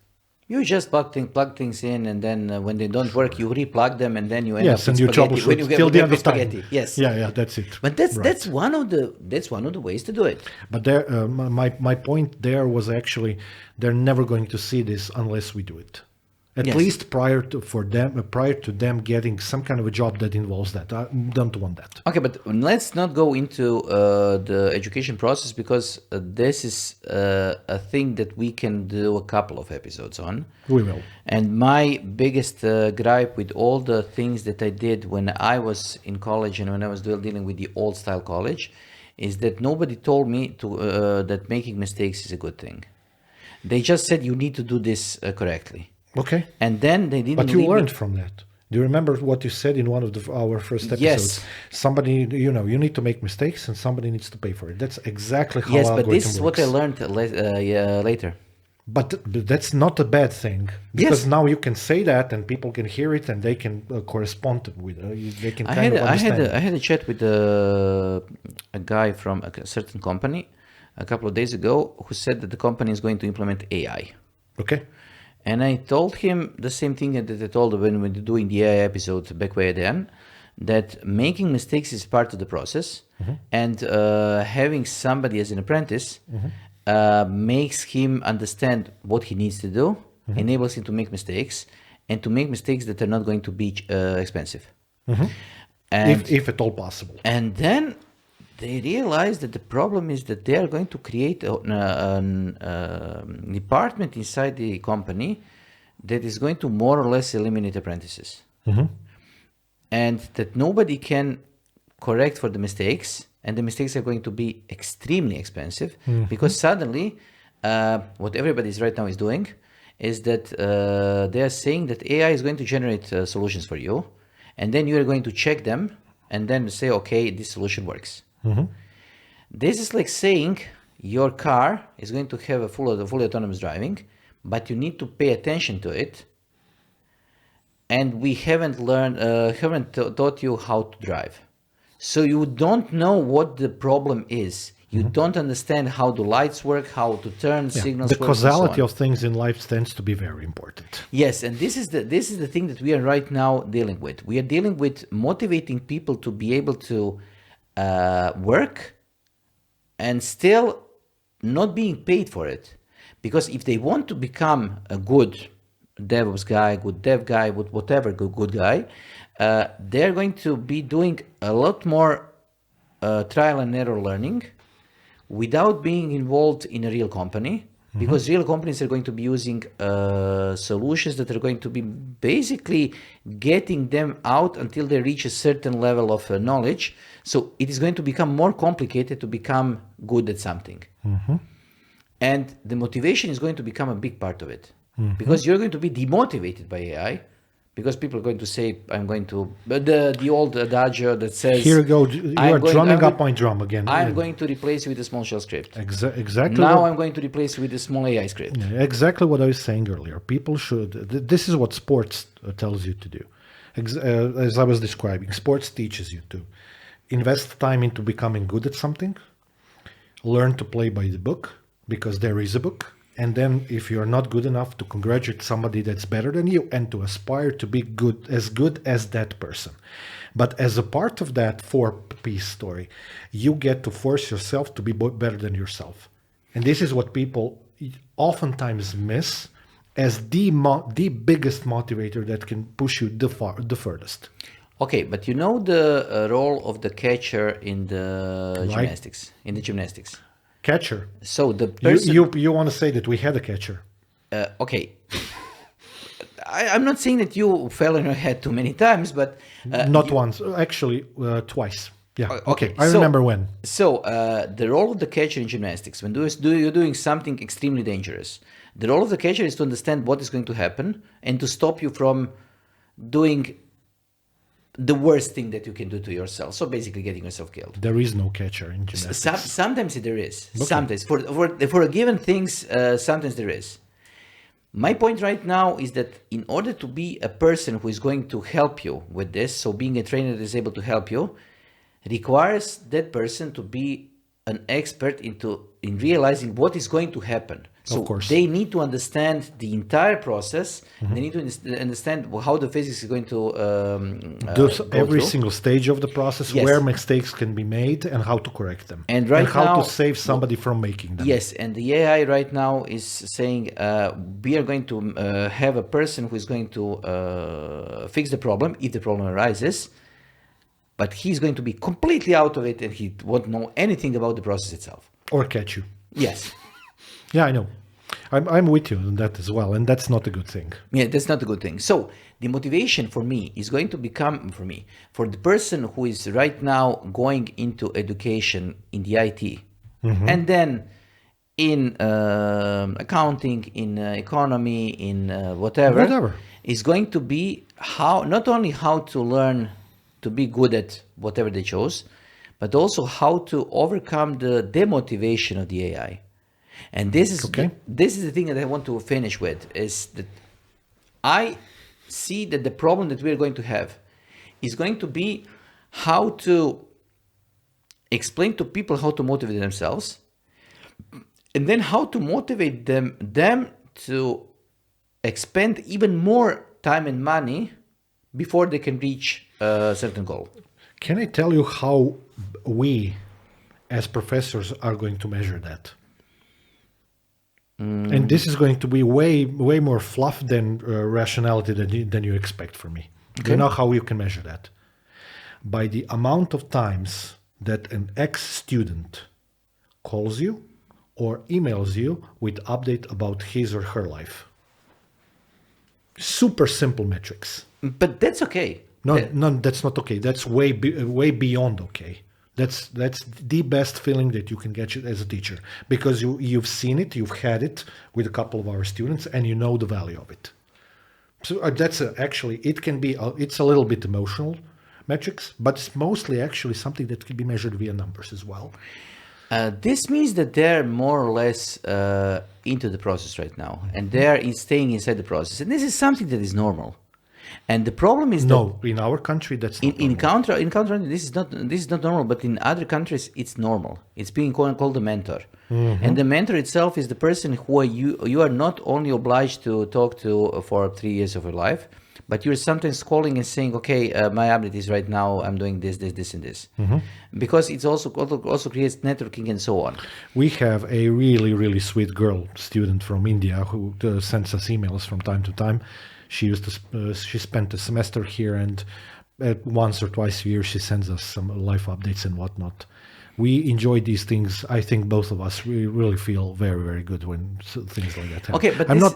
You just plug things in, and then when they don't work, you replug them, and then you end Yes, up and with you spaghetti. When troubleshoot till the end of time. spaghetti. Yes. Yeah, that's it. But Right. that's one of the ways to do it. But there, my point there was actually they're never going to see this unless we do it. At Yes. least prior to them getting some kind of a job that involves that. I don't want that. Okay, but let's not go into the education process, because this is a thing that we can do a couple of episodes on. We will. And my biggest gripe with all the things that I did when I was in college and when I was dealing with the old style college is that nobody told me that making mistakes is a good thing. They just said you need to do this correctly. Okay. And then they didn't. But you leave learned me. from that. Do you remember what you said in one of our first episodes? Yes. Somebody, you need to make mistakes and somebody needs to pay for it. That's exactly how Yes, algorithm but this is what I works. learned later. But that's not a bad thing, because Yes. now you can say that and people can hear it and they can correspond with it. They can I kind had of I had understand. I had a chat with a guy from a certain company a couple of days ago who said that the company is going to implement AI. Okay. And I told him the same thing that I told him when we were doing the AI episode back way then, that making mistakes is part of the process, and having somebody as an apprentice makes him understand what he needs to do, enables him to make mistakes, and to make mistakes that are not going to be expensive. And If at all possible. and then they realize that the problem is that they are going to create a department inside the company that is going to more or less eliminate apprentices. And that nobody can correct for the mistakes, and the mistakes are going to be extremely expensive, because suddenly what everybody is right now is doing is that they are saying that AI is going to generate solutions for you, and then you are going to check them and then say, okay, this solution works. This is like saying your car is going to have a fully autonomous driving, but you need to pay attention to it, and we haven't taught you how to drive. So you don't know what the problem is. You don't understand how the lights work, how to turn signals. The work, and so causality on. of things in life tends to be very important. Yes, and this is the thing that we are right now dealing with. We are dealing with motivating people to be able to work and still not being paid for it. Because if they want to become a good DevOps guy, good dev guy, whatever, good guy, they're going to be doing a lot more trial and error learning without being involved in a real company, because real companies are going to be using solutions that are going to be basically getting them out until they reach a certain level of knowledge. So it is going to become more complicated to become good at something. And the motivation is going to become a big part of it, because you're going to be demotivated by AI. Because people are going to say, I'm going to, the old adagio that says, Here you go. You are drumming up my drum again. I'm going to replace you with a small shell script. Exactly. Now I'm going to replace you with a small AI script. Exactly what I was saying earlier. People should. This is what sports tells you to do. As I was describing, sports teaches you to invest time into becoming good at something, learn to play by the book, because there is a book. And then if you're not good enough, to congratulate somebody that's better than you and to aspire to be good as that person. But as a part of that four-piece story, you get to force yourself to be better than yourself. And this is what people oftentimes miss as the biggest motivator that can push you the furthest. Okay, but you know the role of the catcher in the gymnastics. Catcher. So the person. You want to say that we had a catcher? Okay. I'm not saying that you fell on your head too many times, but not once, actually twice. Yeah. Okay. I So- remember when. So the role of the catcher in gymnastics, when you're doing something extremely dangerous, the role of the catcher is to understand what is going to happen and to stop you from doing the worst thing that you can do to yourself. So basically getting yourself killed. There is no catcher in gymnastics. Sometimes there is. Okay. Sometimes for a given things, sometimes there is. My point right now is that in order to be a person who is going to help you with this, so being a trainer that is able to help you, requires that person to be an expert in realizing what is going to happen. So Of course. they need to understand the entire process. They need to understand how the physics is going to go Every through. single stage of the process, Yes. where mistakes can be made and how to correct them. And right how now- to save somebody from making them. Yes, and the AI right now is saying we are going to have a person who is going to fix the problem if the problem arises, but he's going to be completely out of it and he won't know anything about the process itself. Or catch you. Yes. Yeah, I know. I'm with you on that as well, and that's not a good thing. Yeah, that's not a good thing. So the motivation for me is going to become, for the person who is right now going into education in the IT, and then in accounting, in economy, in whatever, is going to be not only how to learn to be good at whatever they chose, but also how to overcome the demotivation of the AI. And this is the thing that I want to finish with, is that I see that the problem that we're going to have is going to be how to explain to people how to motivate themselves, and then how to motivate them to expend even more time and money before they can reach a certain goal. Can I tell you how we, as professors, are going to measure that? And this is going to be way more fluff than rationality than you expect from me. Okay. You know how you can measure that? By the amount of times that an ex-student calls you or emails you with update about his or her life. Super simple metrics. But that's okay. No, that's not okay. That's way beyond okay. That's the best feeling that you can get as a teacher, because you've seen it, you've had it with a couple of our students, and you know the value of it. So that's actually, it can be, it's a little bit emotional metrics, but it's mostly actually something that can be measured via numbers as well. This means that they're more or less into the process right now, and they're staying inside the process. And this is something that is normal. And the problem is no, in our country that's not in counter this is not normal, but in other countries it's normal. It's being called a mentor, and the mentor itself is the person who you are not only obliged to talk to for 3 years of your life, but you're sometimes calling and saying, okay, my update is right now, I'm doing this, and this, because it's also creates networking and so on. We have a really sweet girl student from India who sends us emails from time to time. She she spent a semester here, and once or twice a year she sends us some life updates and whatnot. We enjoy these things. I think both of us really feel very good when things like that happen. Okay, but I'm not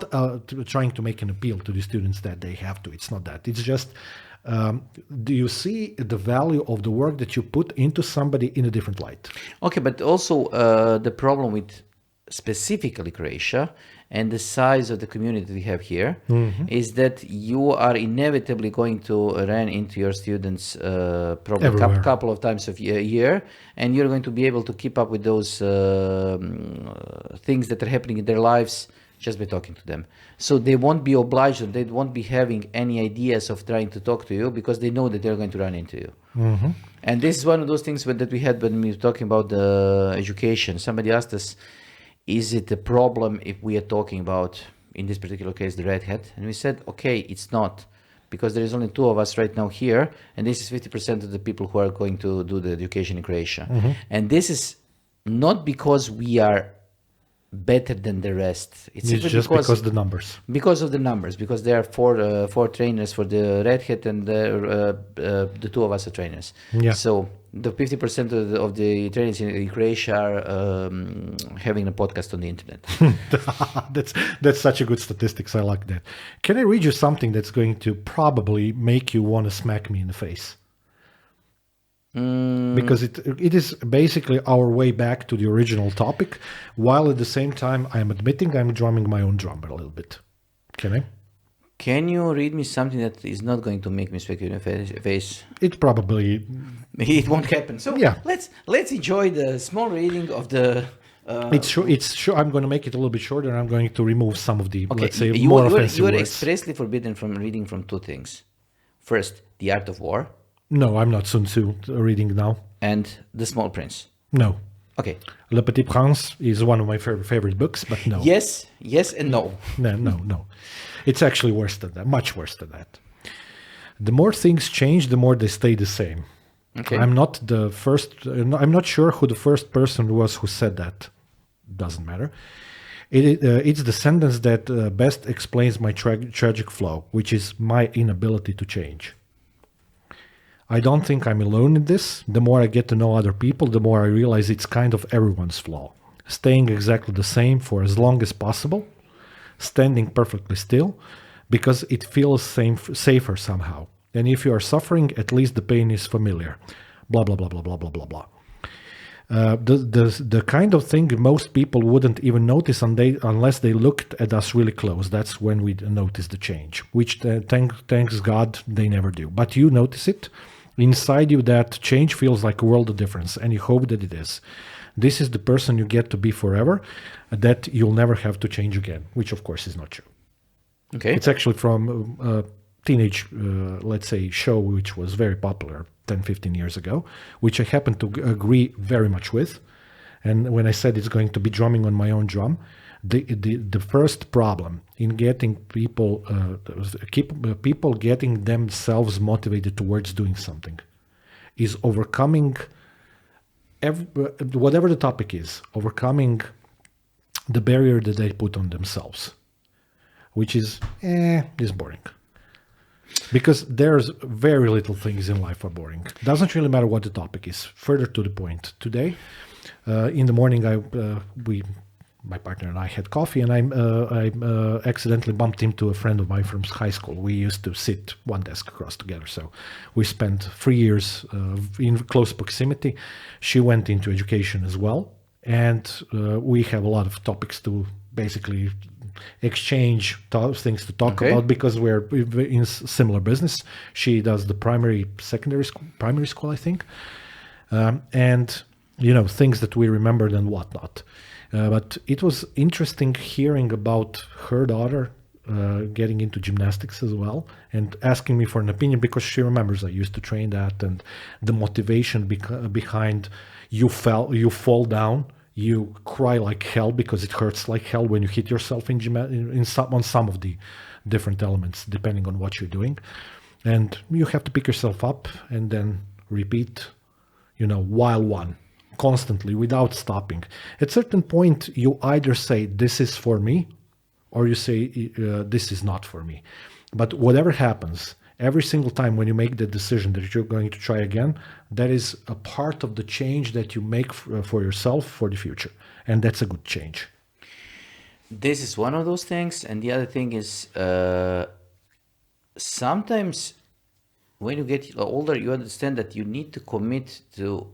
trying to make an appeal to the students that they have to. It's not that. It's just, do you see the value of the work that you put into somebody in a different light? Okay, but also the problem with specifically Croatia and the size of the community we have here is that you are inevitably going to run into your students probably a couple of times a year, and you're going to be able to keep up with those things that are happening in their lives just by talking to them. So they won't be obliged, and they won't be having any ideas of trying to talk to you because they know that they're going to run into you. And this is one of those things that we had when we were talking about the education. Somebody asked us, is it a problem if we are talking about, in this particular case, the Red Hat? And we said, okay, it's not, because there is only 2 of us right now here, and this is 50% of the people who are going to do the education in Croatia. And this is not because we are better than the rest. It's just because of the numbers. Because of the numbers, because there are four trainers for the Red Hat, and the 2 of us are trainers. Yeah. So the 50% of the trainers in Croatia are having a podcast on the internet. That's such a good statistics. I like that. Can I read you something that's going to probably make you want to smack me in the face? Because it is basically our way back to the original topic, while at the same time I'm admitting I'm drumming my own drum a little bit. Can I? Can you read me something that is not going to make me smack you in the face? It probably... It won't happen. So yeah. Let's enjoy the small reading of the... It's sure. I'm going to make it a little bit shorter. I'm going to remove some of the, let's say, more offensive you are words. expressly forbidden from reading from 2 things. First, The Art of War. No, I'm not Sun Tzu reading now. And The Small Prince. No. Okay. Le Petit Prince is one of my favorite books, but no. Yes, yes, and no. No. It's actually worse than that, much worse than that. The more things change, the more they stay the same. Okay. I'm not the first, I'm not sure who the first person was who said that. Doesn't matter. It's the sentence that best explains my tragic flaw, which is my inability to change. I don't think I'm alone in this. The more I get to know other people, the more I realize it's kind of everyone's flaw. Staying exactly the same for as long as possible, standing perfectly still, because it feels safer somehow. And if you are suffering, at least the pain is familiar. Blah, blah, blah, blah, blah, blah, blah, blah. The kind of thing most people wouldn't even notice unless they looked at us really close. That's when we notice the change, which thanks God they never do. But you notice it. Inside you, that change feels like a world of difference, and you hope that it is. This is the person you get to be forever, that you'll never have to change again, which of course is not true. Okay. It's actually from a teenage, let's say, show which was very popular 10, 15 years ago, which I happen to agree very much with. And when I said it's going to be drumming on my own drum, the first problem in getting people, people getting themselves motivated towards doing something is overcoming whatever the topic is, overcoming the barrier that they put on themselves, which is boring. Because there's very little things in life are boring. Doesn't really matter what the topic is. Further to the point, today, in the morning, my partner and I had coffee, and I accidentally bumped into a friend of mine from high school. We used to sit one desk across together, so we spent 3 years in close proximity. She went into education as well, and we have a lot of topics to basically exchange things to talk about because we're in similar business. She does the primary school, I think, and things that we remembered and whatnot. But it was interesting hearing about her daughter getting into gymnastics as well and asking me for an opinion because she remembers I used to train that, and the motivation behind you fall down. You cry like hell because it hurts like hell when you hit yourself on some of the different elements, depending on what you're doing. And you have to pick yourself up and then repeat, while one, constantly, without stopping. At a certain point, you either say, this is for me, or you say, this is not for me. But whatever happens, every single time when you make the decision that you're going to try again, that is a part of the change that you make for yourself for the future. And that's a good change. This is one of those things. And the other thing is sometimes when you get older, you understand that you need to commit to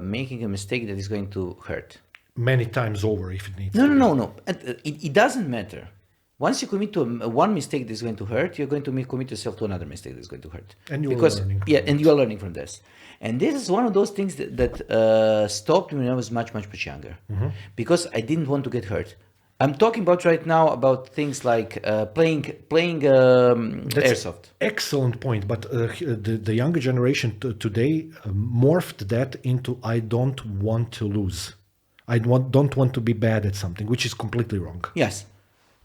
making a mistake that is going to hurt. Many times over if it needs to. No. It doesn't matter. Once you commit to one mistake that's going to hurt, you're going to commit yourself to another mistake that's going to hurt. And you are learning. And you are learning from this. And this is one of those things that stopped me when I was much, much, much younger. Mm-hmm. Because I didn't want to get hurt. I'm talking about right now about things like playing airsoft. Excellent point. But the younger generation today morphed that into I don't want to lose. I don't want to be bad at something, which is completely wrong. Yes.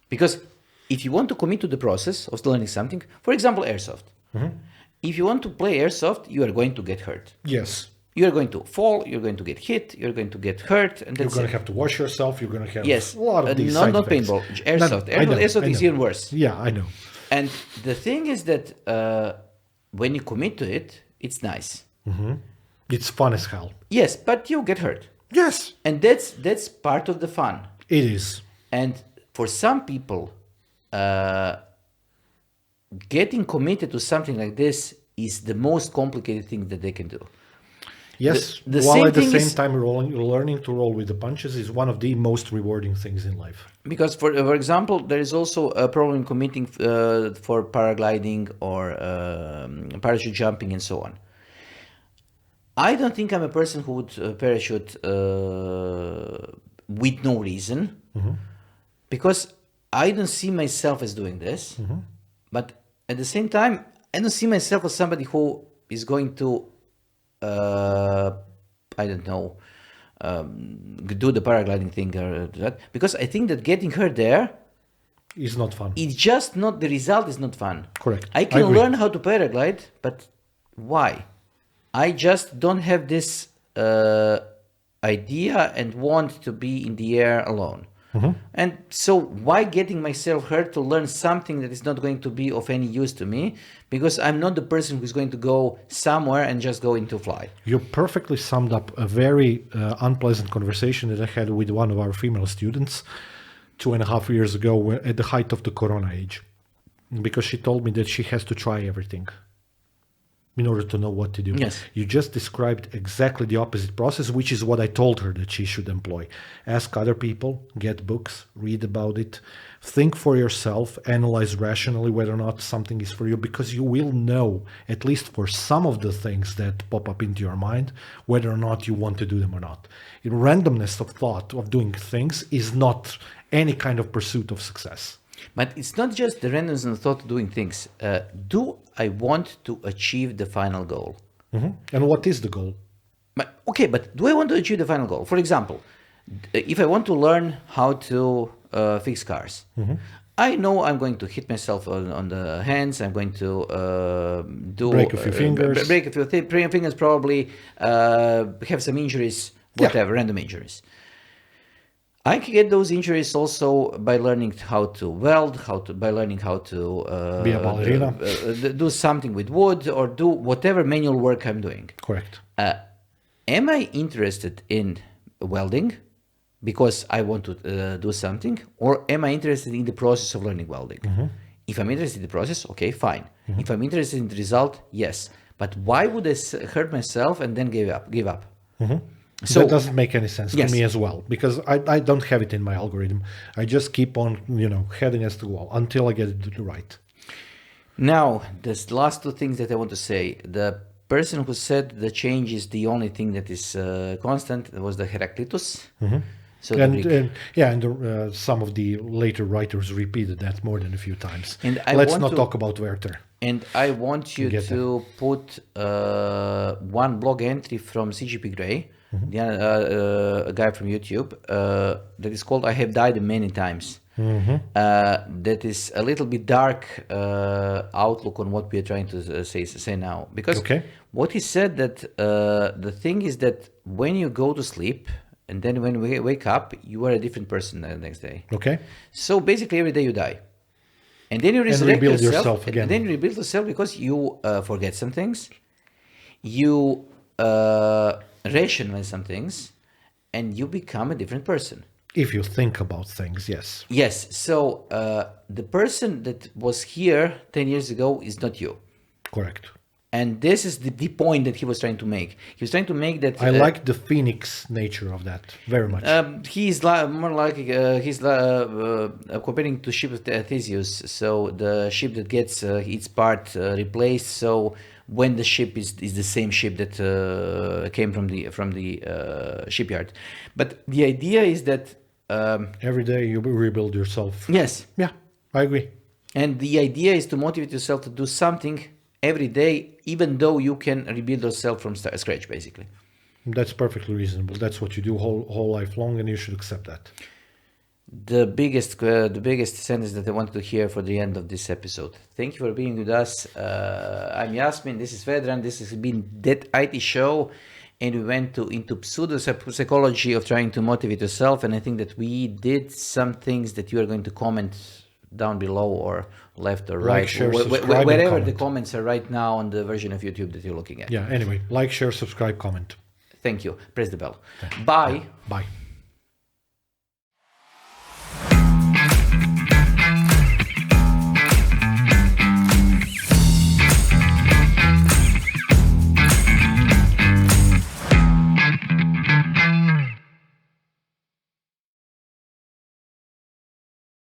Because if you want to commit to the process of learning something, for example, airsoft. Mm-hmm. If you want to play airsoft, you are going to get hurt. Yes. You are going to fall, you're going to get hit, you're going to get hurt. And you're going to have to wash yourself, you're going to have a lot of these side not effects. Paintball, airsoft. Airsoft is even worse. Yeah, I know. And the thing is that when you commit to it, it's nice. Mm-hmm. It's fun as hell. Yes, but you get hurt. Yes. And that's part of the fun. It is. And for some people, getting committed to something like this is the most complicated thing that they can do. Yes, while at the same time learning to roll with the punches is one of the most rewarding things in life. Because, for example, there is also a problem committing for paragliding or parachute jumping and so on. I don't think I'm a person who would parachute with no reason, mm-hmm. because I don't see myself as doing this. Mm-hmm. But at the same time, I don't see myself as somebody who is going to, do the paragliding thing or that, because I think that getting her there, It's not fun. it's just not, the result is not fun. Correct. I can agree. learn how to paraglide, but why? I just don't have this idea and want to be in the air alone. And so why getting myself hurt to learn something that is not going to be of any use to me, because I'm not the person who's going to go somewhere and just go into fly. You perfectly summed up a very unpleasant conversation that I had with one of our female students 2.5 years ago at the height of the Corona age, because she told me that she has to try everything in order to know what to do. Yes. You just described exactly the opposite process, which is what I told her that she should employ. Ask other people, get books, read about it, think for yourself, analyze rationally whether or not something is for you, because you will know, at least for some of the things that pop up into your mind, whether or not you want to do them or not. Randomness of thought of doing things is not any kind of pursuit of success. But it's not just the randomness and thought of doing things. Do I want to achieve the final goal? And what is the goal? But do I want to achieve the final goal? For example, if I want to learn how to fix cars, I know I'm going to hit myself on the hands. I'm going to Break a few fingers. break a few fingers, probably have some injuries, whatever, random injuries. I can get those injuries also by learning how to weld, by learning how to Be a ballerina. do something with wood, or do whatever manual work I'm doing. Correct. Am I interested in welding because I want to do something, or am I interested in the process of learning welding? If I'm interested in the process, okay, fine. If I'm interested in the result, yes. But why would I hurt myself and then give up? So that doesn't make any sense Yes. to me as well, because I don't have it in my algorithm. I just keep on, heading as the wall until I get it right. Now, the last two things that I want to say. The person who said the change is the only thing that is constant was the Heraclitus. So the Greek. Some of the later writers repeated that more than a few times. And I Let's want not to- talk about Werther. And I want you Get to put one blog entry from CGP Grey, a guy from YouTube, that is called "I Have Died Many Times." That is a little bit dark outlook on what we are trying to say now. Because what he said that the thing is that when you go to sleep and then when we wake up, you are a different person the next day. Okay. So basically every day you die. And then you resurrect rebuild yourself again. And then you rebuild yourself because you forget some things, you rationalize some things, and you become a different person. If you think about things, yes. Yes. So the person that was here 10 years ago is not you. Correct. And this is the point that he was trying to make. He was trying to make that... I like the phoenix nature of that very much. He's more like he's comparing to ship of Theseus. So the ship that gets its part replaced. So when the ship is the same ship that came from the shipyard, but the idea is that every day you rebuild yourself. Yes. Yeah, I agree. And the idea is to motivate yourself to do something every day, even though you can rebuild yourself from scratch, basically. That's perfectly reasonable. That's what you do whole life long, and you should accept that. The biggest sentence that I wanted to hear for the end of this episode. Thank you for being with us. I'm Yasmin. This is Vedran. This has been That IT Show, and we went into pseudo-psychology of trying to motivate yourself. And I think that we did some things that you are going to comment down below or left or right, share, subscribe, wherever the comments are right now on the version of YouTube that you're looking at. Yeah. Anyway, like, share, subscribe, comment. Thank you. Press the bell. Bye. Bye.